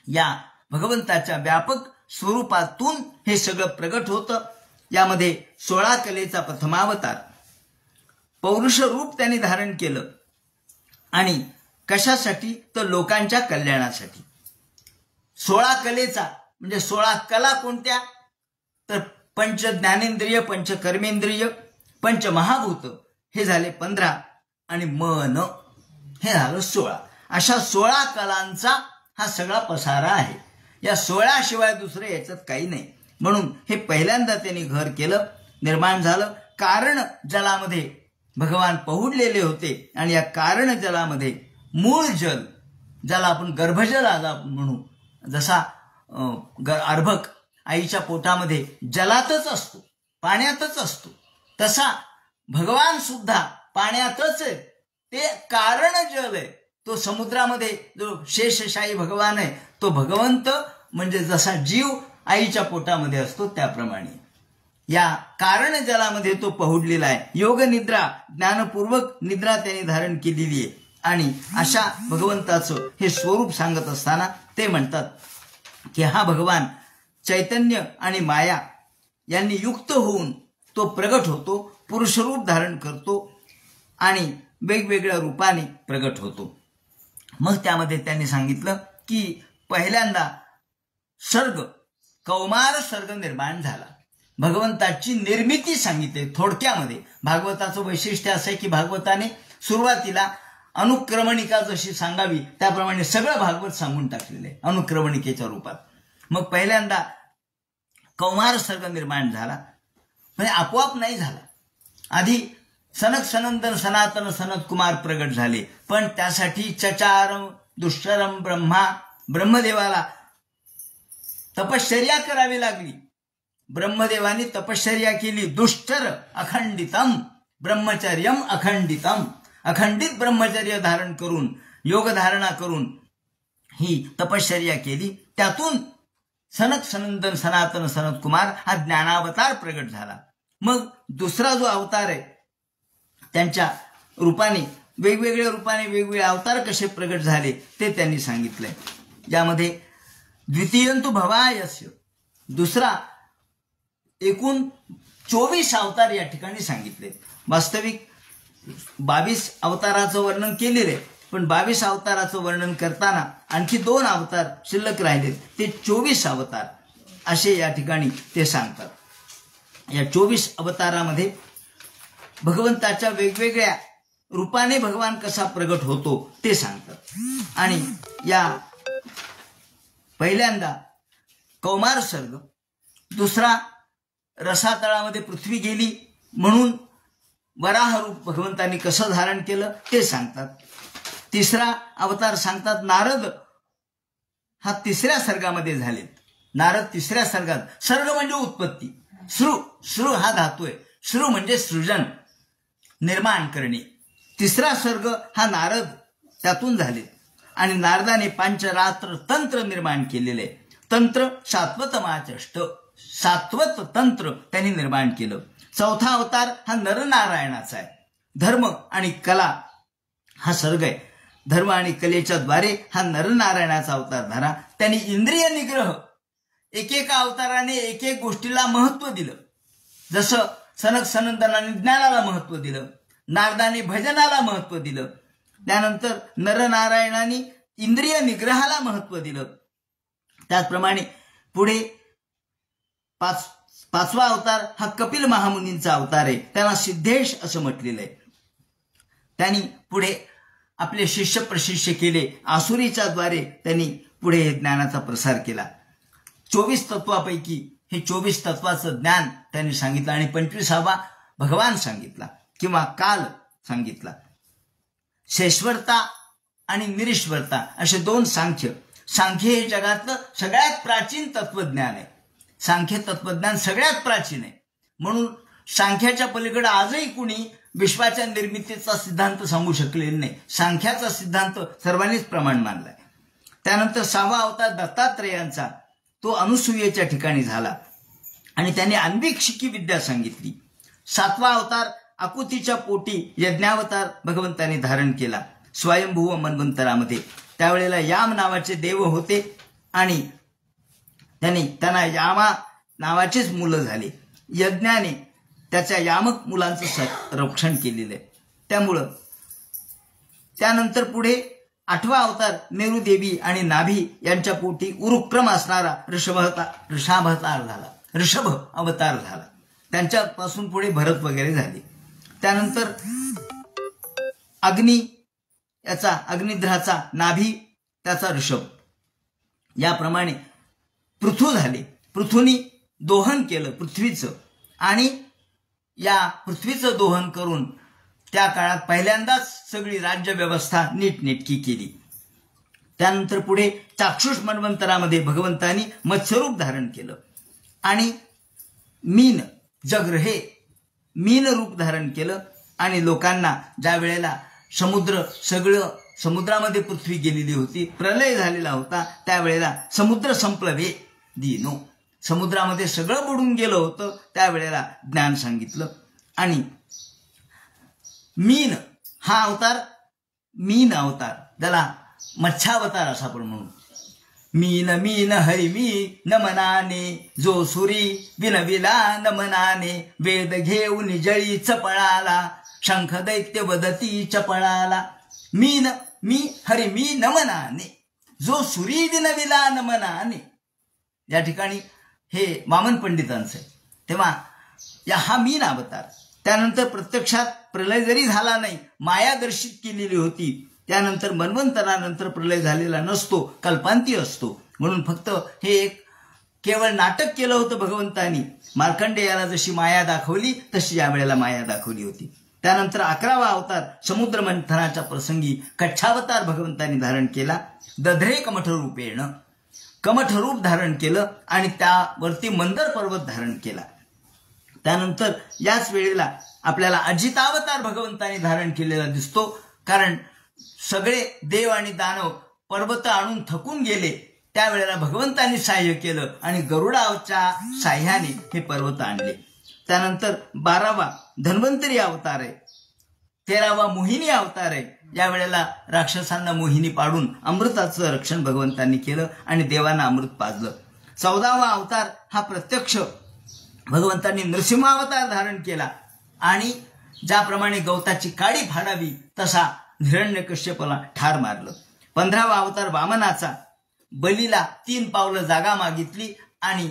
या भगवंताच्या व्यापक स्वरूपातून हे सगळं प्रगट होतं. यामध्ये 16 कलेचा प्रथमावतार पौरुष रूप त्यांनी धारण केलं. आणि कशासाठी तर लोकांच्या कल्याणासाठी. 16 कलेचा म्हणजे 16 कला कोणत्या तर पंच ज्ञानेंद्रिय, पंच कर्मेंद्रिय, पंच महाभूत हे झाले 15 आणि मन हे झालं 16. अशा 16 कलांचा हा सगळा पसारा आहे. या 16 शिवाय दुसरं याच्यात काही नाही. म्हणून हे पहिल्यांदा त्यांनी घर केलं, निर्माण झालं. कारण जलामध्ये भगवान पहुडलेले होते आणि या कारण जलामध्ये मूळ जल, ज्याला आपण गर्भजल म्हणू, जसा अर्भक आईच्या पोटामध्ये जलातच असतो, पाण्यातच असतो, तसा भगवान सुद्धा पाण्यातच आहे. ते कारण जल आहे. तो समुद्रामध्ये जो शेषशाही भगवान आहे तो भगवंत, म्हणजे जसा जीव आईच्या पोटामध्ये असतो त्याप्रमाणे या कारण जलामध्ये तो पहुडलेला आहे. योग निद्रा, ज्ञानपूर्वक निद्रा त्याने धारण केलेली आहे. आणि अशा भगवंताचं हे स्वरूप सांगत असताना ते म्हणतात की हा भगवान चैतन्य आणि माया यांनी युक्त होऊन तो प्रगट होतो, पुरुषरूप धारण करतो आणि वेगवेगळ्या रूपाने प्रगट होतो. मग त्यामध्ये त्यांनी सांगितलं की पहिल्यांदा सर्ग, कौमार सर्ग निर्माण झाला. भगवंताची निर्मिती सांगितली थोडक्यामध्ये. भागवताचं वैशिष्ट्य असं आहे की भागवताने सुरुवातीला अनुक्रमणिका जशी सांगावी त्याप्रमाणे सगळं भागवत सांगून टाकलेलं आहे अनुक्रमणिकेच्या रूपात. मग पहिल्यांदा कौमार सर्ग निर्माण झाला, म्हणजे आपोआप नाही झाला. आधी सनक सनंदन सनातन सनत कुमार प्रगट झाले, पण त्यासाठी चचारम दुष्चरम ब्रह्मदेवाला तपश्चर्या करावी लागली. ब्रह्मदेवाने तपश्चर्या केली. दुष्चर अखंडितम ब्रह्मचर्यम अखंडितम, अखंडित ब्रह्मचर्य धारण करून, योग धारणा करून ही तपश्चर्या केली. त्यातून सनक सनंदन सनातन सनत कुमार हा ज्ञानावतार प्रगट झाला. मग दुसरा जो अवतार आहे त्यांच्या रूपाने, वेगवेगळ्या रूपाने वेगवेगळे अवतार कसे प्रगट झाले ते त्यांनी सांगितलंय. यामध्ये द्वितीयंतु भवायस्य, दुसरा एकूण 24 अवतार या ठिकाणी सांगितले. वास्तविक 22 अवताराचं वर्णन केलेलं आहे, पण 22 अवताराचं वर्णन करताना आणखी 2 अवतार शिल्लक राहिले, ते 24 अवतार असे या ठिकाणी ते सांगतात. या 24 अवतारामध्ये भगवंताच्या वेगवेगळ्या रूपाने भगवान कसा प्रगट होतो ते सांगतात. आणि या पहिल्यांदा कौमार सर्ग, दुसरा रसातळामध्ये पृथ्वी गेली म्हणून वराह रूप भगवंतांनी कसं धारण केलं ते सांगतात. तिसरा अवतार सांगतात नारद हा 3ऱ्या सर्गामध्ये झाले. नारद 3ऱ्या सर्गात, सर्ग म्हणजे उत्पत्ती, श्रु हा धातू आहे, श्रु म्हणजे सृजन, निर्माण करणे. 3रा सर्ग हा नारद त्यातून झाले आणि नारदाने पांचरात्र तंत्र निर्माण केलेले. तंत्र सात्वतमाचष्ट, सात्वत तंत्र त्यांनी निर्माण केलं. 4था अवतार हा नरनारायणाचा आहे. धर्म आणि कला हा सर्ग आहे. धर्म आणि कलेच्या द्वारे हा नरनारायणाचा अवतार धरा. त्यांनी इंद्रिय निग्रह, एकेका अवताराने एक एक गोष्टीला महत्व दिलं. जसं सनक सनंदनाने ज्ञानाला महत्व दिलं, नारदाने भजनाला महत्व दिलं, त्यानंतर नरनारायणाने इंद्रिय निग्रहाला महत्व दिलं. त्याचप्रमाणे पुढे 5वा अवतार हा कपिल महामुनींचा अवतार आहे. त्यांना सिद्धेश असं म्हटलेलं आहे. त्यांनी पुढे आपले शिष्य प्रशिष्य केले. आसुरीच्या द्वारे त्यांनी पुढे हे ज्ञानाचा प्रसार केला. 24 तत्वापैकी हे 24 तत्वाचं ज्ञान त्यांनी सांगितलं आणि 25वा भगवान सांगितला किंवा काल सांगितला. शेश्वरता आणि निरीश्वरता असे 2 सांख्य. सांख्य हे जगातलं सगळ्यात प्राचीन तत्वज्ञान आहे. सांख्य तत्वज्ञान सगळ्यात प्राचीन आहे. म्हणून सांख्याच्या पलीकडे आजही कुणी विश्वाच्या निर्मितीचा सिद्धांत सांगू शकलेला नाही. सांख्याचा सिद्धांत सर्वांनीच प्रमाण मानलाय. त्यानंतर 6वा अवतार दत्तात्रेयांचा, तो अनुसूयेच्या ठिकाणी झाला आणि त्याने अन्वीक्षिकी विद्या सांगितली. 7वा अवतार आकुतीच्या पोटी यज्ञावतार भगवंताने धारण केला स्वयंभुव मन्वंतरामध्ये. त्यावेळेला याम नावाचे देव होते आणि त्यांना यामा नावाचेच मुलं झाले. यज्ञाने त्याच्या यामक मुलांचं संरक्षण केलेलं आहे. त्यामुळं त्यानंतर पुढे 8वा अवतार मेरुदेवी आणि नाभी यांच्या पोटी उरुक्रम असणारा ऋषभावतार झाला. ऋषभ अवतार झाला. त्यांच्यापासून पुढे भरत वगैरे झाले. त्यानंतर अग्नी याचा अग्निध्राचा नाभी त्याचा ऋषभ, याप्रमाणे पृथू झाले. पृथूनी दोहन केलं पृथ्वीचं, आणि या पृथ्वीचं दोहन करून त्या काळात पहिल्यांदाच सगळी राज्य व्यवस्था नीटनेटकी केली. त्यानंतर पुढे चाक्षुष मन्वंतरामध्ये भगवंतांनी मत्स्यरूप धारण केलं आणि मीन जगृहे मीन रूप धारण केलं. आणि लोकांना ज्या वेळेला सगळं समुद्रामध्ये पृथ्वी गेलेली होती, प्रलय झालेला होता, त्यावेळेला समुद्र संपलवे दीनो, समुद्रामध्ये सगळं बुडून गेलं होतं, त्यावेळेला ज्ञान सांगितलं. आणि मीन हा अवतार, मीन अवतार, त्याला मत्स्यावतार असं आपण म्हणू. मीन मीन हरिमी नमनाने, जो सुरी विनविला नमनाने, वेद घेऊन जळी चपळाला, शंख दैत्य वदती चपळाला. मीन मी हरिमी नमनाने, जो सुरी विनविला नमनाने. या ठिकाणी हे वामन पंडितांचं आहे. तेव्हा हा मीन अवतार. त्यानंतर प्रत्यक्षात प्रलय जरी झाला नाही, माया दर्शित केलेली होती. त्यानंतर मन्वंतरानंतर प्रलय झालेला नसतो, कल्पांती असतो. म्हणून फक्त हे एक केवळ नाटक केलं होतं भगवंतांनी. मार्कंडेयाला जशी माया दाखवली तशी यावेळेला माया दाखवली होती. त्यानंतर 11वा अवतार समुद्र मंथनाच्या प्रसंगी कच्छावतार भगवंतांनी धारण केला. दधरे कमठरूपेण, कमठरूप धारण केलं आणि त्यावरती मंदर पर्वत धारण केला. त्यानंतर याच वेळेला आपल्याला अजितावतार भगवंतांनी धारण केलेला दिसतो. कारण सगळे देव आणि दानव पर्वत आणून थकून गेले, त्यावेळेला भगवंतांनी साह्य केलं आणि गरुडाच्या साह्याने हे पर्वत आणले. त्यानंतर 12वा धन्वंतरी अवतार आहे. 13वा मोहिनी अवतार आहे. यावेळेला राक्षसांना मोहिनी पाडून अमृताचं रक्षण भगवंतांनी केलं आणि देवांना अमृत पाजलं. 14वा अवतार हा प्रत्यक्ष भगवंतांनी नृसिंहावतार धारण केला आणि ज्याप्रमाणे गवताची काडी फाडावी तसा हिरण्यकश्यपाला ठार मारलं. 15वा अवतार वामनाचा, बलीला 3 पावलं जागा मागितली आणि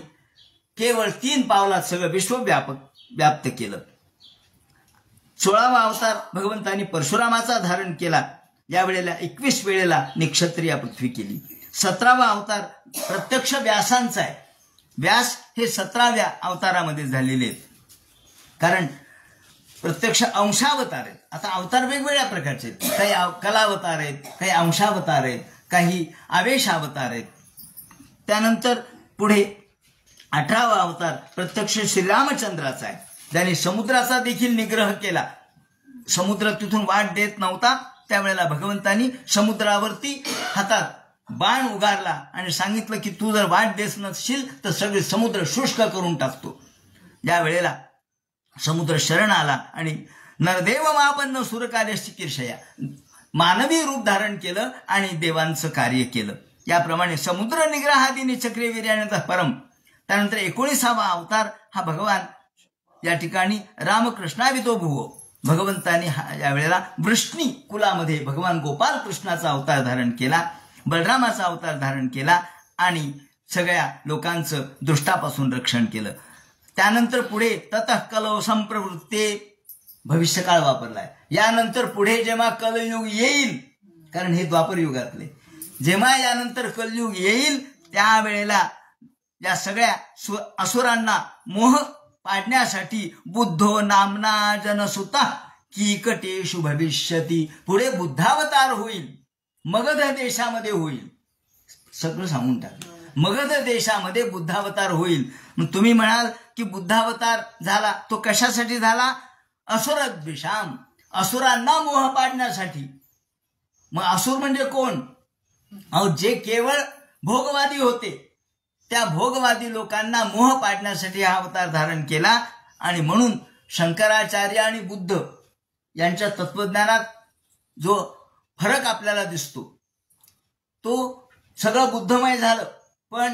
केवळ 3 पावलात सगळं व्याप्त केलं. 16वा अवतार भगवंतांनी परशुरामाचा धारण केला. यावेळेला 21 वेळेला निक्षत्रिया पृथ्वी केली. 17वा अवतार प्रत्यक्ष व्यासांचा आहे. व्यास हे 17व्या अवतारामध्ये झालेले आहेत. कारण प्रत्यक्ष अंशावतार आहेत. आता अवतार वेगवेगळ्या प्रकारचे आहेत. काही कलावतार आहेत, काही अंशावतार आहेत, काही आवेशावतार आहेत. त्यानंतर पुढे 18वा अवतार प्रत्यक्ष श्रीरामचंद्राचा आहे. ज्याने समुद्राचा देखील निग्रह केला. समुद्र तिथून वाट देत नव्हता, त्यावेळेला भगवंतांनी समुद्रावरती हातात बाण उगारला आणि सांगितलं की तू जर वाट देत नसशील तर सगळे समुद्र शुष्क करून टाकतो. या वेळेला समुद्र शरण आला आणि नरदेव मापन्न सुरकार्यशी कीर्षया, मानवी रूप धारण केलं आणि देवांचं कार्य केलं. याप्रमाणे समुद्र निग्रहादीने चक्रवीर्याने परम. त्यानंतर 19वा अवतार हा भगवान या ठिकाणी रामकृष्णावितो भुवो, भगवंतांनी यावेळेला वृष्णी कुलामध्ये भगवान गोपाल कृष्णाचा अवतार धारण केला, बलरामाचा अवतार धारण केला आणि सगळ्या लोकांचं दृष्टापासून रक्षण केलं. त्यानंतर पुढे ततः कलो संप्रवृत्ते, भविष्यकाळ वापरलाय. यानंतर पुढे जेव्हा कलयुग येईल, कारण हे द्वापर युगातले, जेव्हा यानंतर कलयुग येईल त्यावेळेला या सगळ्या असुरांना मोह पाडण्यासाठी बुद्धो नामना जनसुता कीकटेषु भविष्यती, पुढे बुद्धावतार होईल. मगध देशामध्ये होईल. सगळं सांगून टाकलं. मगध देशामध्ये बुद्धावतार होईल. मग तुम्ही म्हणाल की बुद्धावतार झाला तो कशासाठी झाला? असुरद्विषाम, असुरांना मोह पाडण्यासाठी. मग असुर म्हणजे कोण? अहो, जे केवळ भोगवादी होते, त्या भोगवादी लोकांना मोह पाडण्यासाठी हा अवतार धारण केला. आणि म्हणून शंकराचार्य आणि बुद्ध यांच्या तत्वज्ञानात जो फरक आपल्याला दिसतो तो सगळं बुद्धमय झालं, पण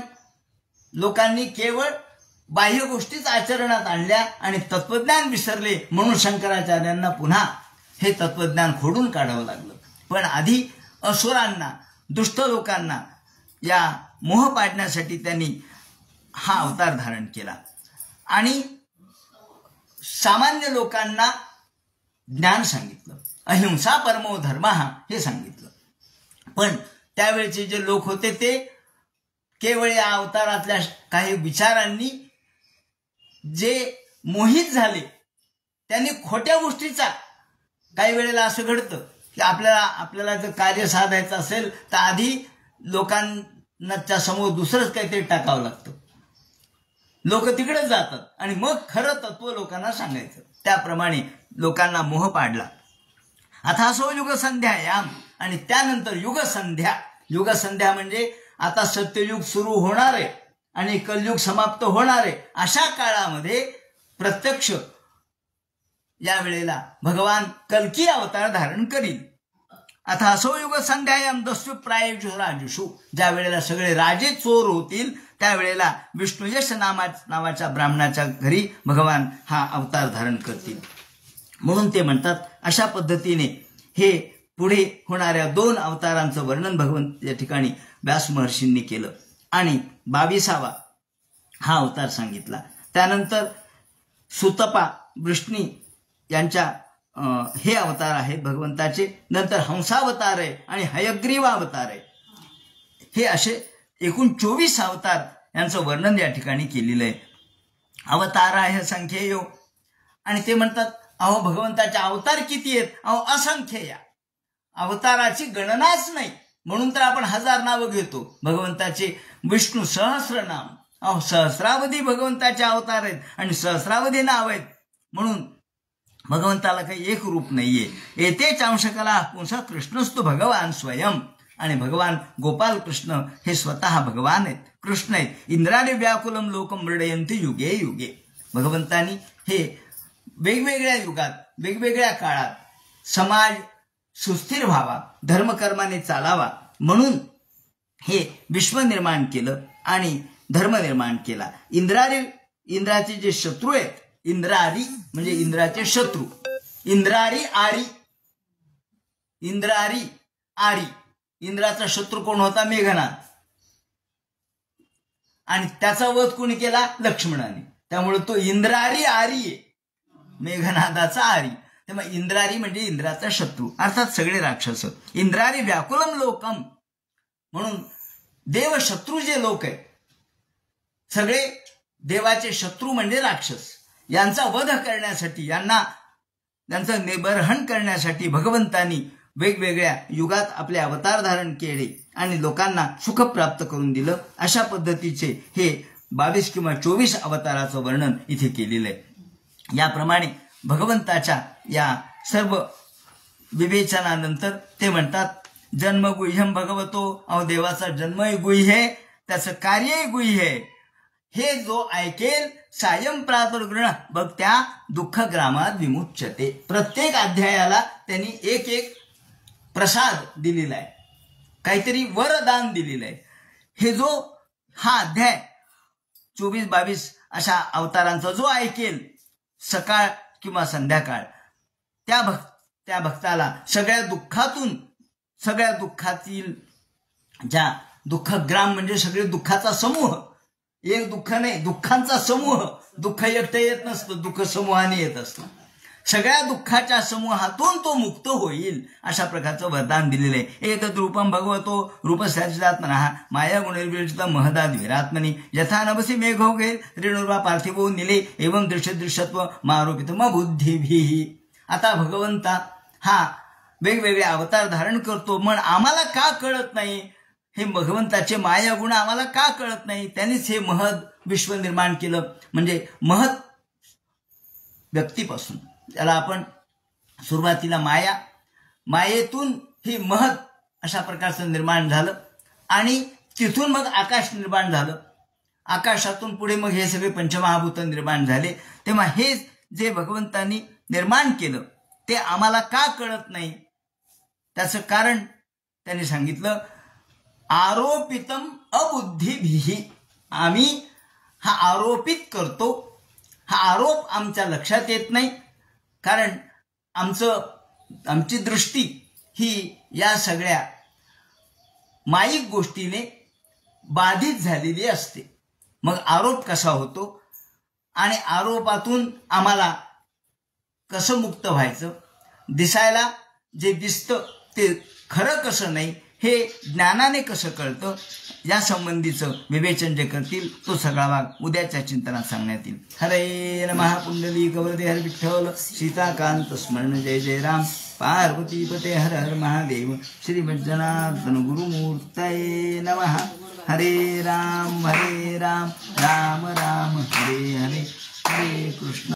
लोकांनी केवळ बाह्य गोष्टीच आचरणात आणल्या आणि तत्वज्ञान विसरले. म्हणून शंकराचार्यांना पुन्हा हे तत्वज्ञान खोडून काढावं लागलं. पण आधी असुरांना, दुष्ट लोकांना या मोह पाडण्यासाठी त्यांनी हा अवतार धारण केला. आणि सामान्य लोकांना ज्ञान सांगितलं. अहिंसा परमो धर्म हे सांगितलं. पण त्यावेळचे जे लोक होते ते केवळ या अवतारातल्या काही विचारांनी जे मोहित झाले, त्यांनी खोट्या गोष्टीचा, काही वेळेला असं घडतं की आपल्याला जर कार्य साधायचं असेल तर आधी लोकांच्या समोर दुसरंच काहीतरी टाकावं लागतं. लोक तिकडेच जातात आणि मग खरं तत्व लोकांना सांगायचं. त्याप्रमाणे लोकांना मोह पाडला. आता असो युगसंध्यायाम, आणि त्यानंतर युगसंध्या. युगसंध्या म्हणजे आता सत्ययुग सुरू होणार आहे आणि कलयुग समाप्त होणार आहे. अशा काळामध्ये प्रत्यक्ष या वेळेला भगवान कल्की अवतार धारण करील. आता असो युग संध्यायाम दस्यु प्रायेषु राजेषु, ज्या वेळेला सगळे राजे चोर होतील त्यावेळेला विष्णुयश नावाच्या ब्राह्मणाच्या घरी भगवान हा अवतार धारण करतील. म्हणून ते म्हणतात अशा पद्धतीने हे पुढे होणाऱ्या 2 अवतारांचं वर्णन भगवंत या ठिकाणी व्यास महर्षींनी केलं आणि 22वा हा अवतार सांगितला. त्यानंतर सुतपा वृष्णी यांच्या हे अवतार आहेत भगवंताचे. नंतर हंसावतार आहे आणि हयग्रीवावतार आहे. हे असे एकूण 24 अवतार यांचं वर्णन या ठिकाणी केलेलं आहे. अवतार आहे संख्येयो, आणि ते म्हणतात अहो भगवंताचे अवतार किती आहेत? अहो असंख्य, या अवताराची गणनाच नाही. म्हणून तर आपण 1000 नावं घेतो भगवंताचे. विष्णू सहस्रनाम, अहो सहस्रावधी भगवंताचे अवतार आहेत आणि सहस्रावधी नाव आहेत. म्हणून भगवंताला काही एक रूप नाहीये. येतेच अंशकला पुंसा कृष्णस्तु भगवान स्वयं, आणि भगवान गोपाल कृष्ण हे स्वतः भगवान आहेत, कृष्ण आहेत. इंद्राने व्याकुलम लोकम मृडयंती युगे युगे. भगवंतानी हे वेगवेगळ्या युगात वेगवेगळ्या काळात समाज सुस्थिर व्हावा, धर्मकर्माने चालावा म्हणून हे विश्व निर्माण केलं आणि धर्म निर्माण केला. इंद्राचे जे शत्रू आहेत, इंद्रारी म्हणजे इंद्राचे शत्रू, इंद्रारी आरी. इंद्राचा शत्रू कोण होता? मेघनाद. आणि त्याचा वध कोणी केला? लक्ष्मणाने. त्यामुळे तो इंद्रारी आरी आहे, मेघनादाचा आरी. तेव्हा इंद्रारी म्हणजे इंद्राचा शत्रू, अर्थात सगळे राक्षस. इंद्रारी व्याकुलम लोकम, म्हणून देवशत्रू जे लोक आहेत, सगळे देवाचे शत्रू म्हणजे राक्षस, यांचा वध करण्यासाठी, यांचं निबर्हण करण्यासाठी भगवंतांनी वेगवेगळ्या युगात आपले अवतार धारण केले आणि लोकांना सुख प्राप्त करून दिलं. अशा पद्धतीचे हे 22 किंवा 24 अवताराचं वर्णन इथे केलेलं आहे. याप्रमाणे भगवंताच्या या सर्व विवेचनानंतर ते म्हणतात जन्म गुह्यम भगवतो, अहो देवाचा जन्मही गुह्य, त्याचं कार्यही गुह्य. हे जो ऐकेल सायं प्रातर्गृण बघ त्या दुःख ग्रामात विमुच्यते. प्रत्येक अध्यायाला त्यांनी एक एक प्रसाद दिलेला आहे, काहीतरी वरदान दिलेलं आहे. हे जो हा अध्याय 24-22 अशा अवतारांचा जो ऐकेल सकाळ किंवा संध्याकाळ, त्या भक्ताला सगळ्या दुःखातील ज्या दुःखग्राम म्हणजे सगळे दुःखाचा समूह, एक दुःख नाही, दुःखांचा समूह. दुःख एकटं येत नसतं, दुःख समूहाने येत असतं. सगळ्या दुःखाच्या समूहातून तो मुक्त होईल अशा प्रकारचं वरदान दिलेलं आहे. एक रूपम भगवतो रूपस्यात्मनः माया गुणैर्विरचितं महदाद विरात्मनि यथा नभसि मेघो गैर रेणुर्वा पार्थिवो निले एवं दृश्यत्व मारोपितम बुद्धिभिः. आता भगवंता हा वेगवेगळे अवतार धारण करतो, पण आम्हाला का कळत नाही? हे भगवंताचे माया गुण आम्हाला का कळत नाही? त्यांनीच हे महद विश्व निर्माण केलं. म्हणजे महत व्यक्तीपासून, त्याला आपण सुरुवातीला मायेतून ही महत अशा प्रकारचं निर्माण झालं आणि तिथून मग आकाश निर्माण झालं. आकाशातून पुढे मग हे सगळे पंचमहाभूत निर्माण झाले. तेव्हा हे जे भगवंतांनी निर्माण केलं ते आम्हाला का कळत नाही? त्याचं कारण त्यांनी सांगितलं आरोपितम अबुद्धिभिः. आम्ही हा आरोपित करतो, हा आरोप आमच्या लक्षात येत नाही, कारण आमची दृष्टी ही या सगळ्या माईक गोष्टीने बाधित झालेली असते. मग आरोप कसा होतो? आणि आरोपातून आम्हाला कसं मुक्त व्हायचं, दिसायला जे दिसतं ते खरं कसं नाही हे ज्ञानाने कसं कळतं, या संबंधीचं विवेचन जे करतील तो सगळा भाग उद्याच्या चिंतनात सांगण्यात येईल. हरे नमः. पुंडलिक वरदे हर विठ्ठल. सीताकांत स्मरण. जय जय राम. पार्वतीपते हर हर महादेव. श्री जनार्दन गुरुमूर्तये नमः. हरे राम राम राम हरे हरे, हरे कृष्ण.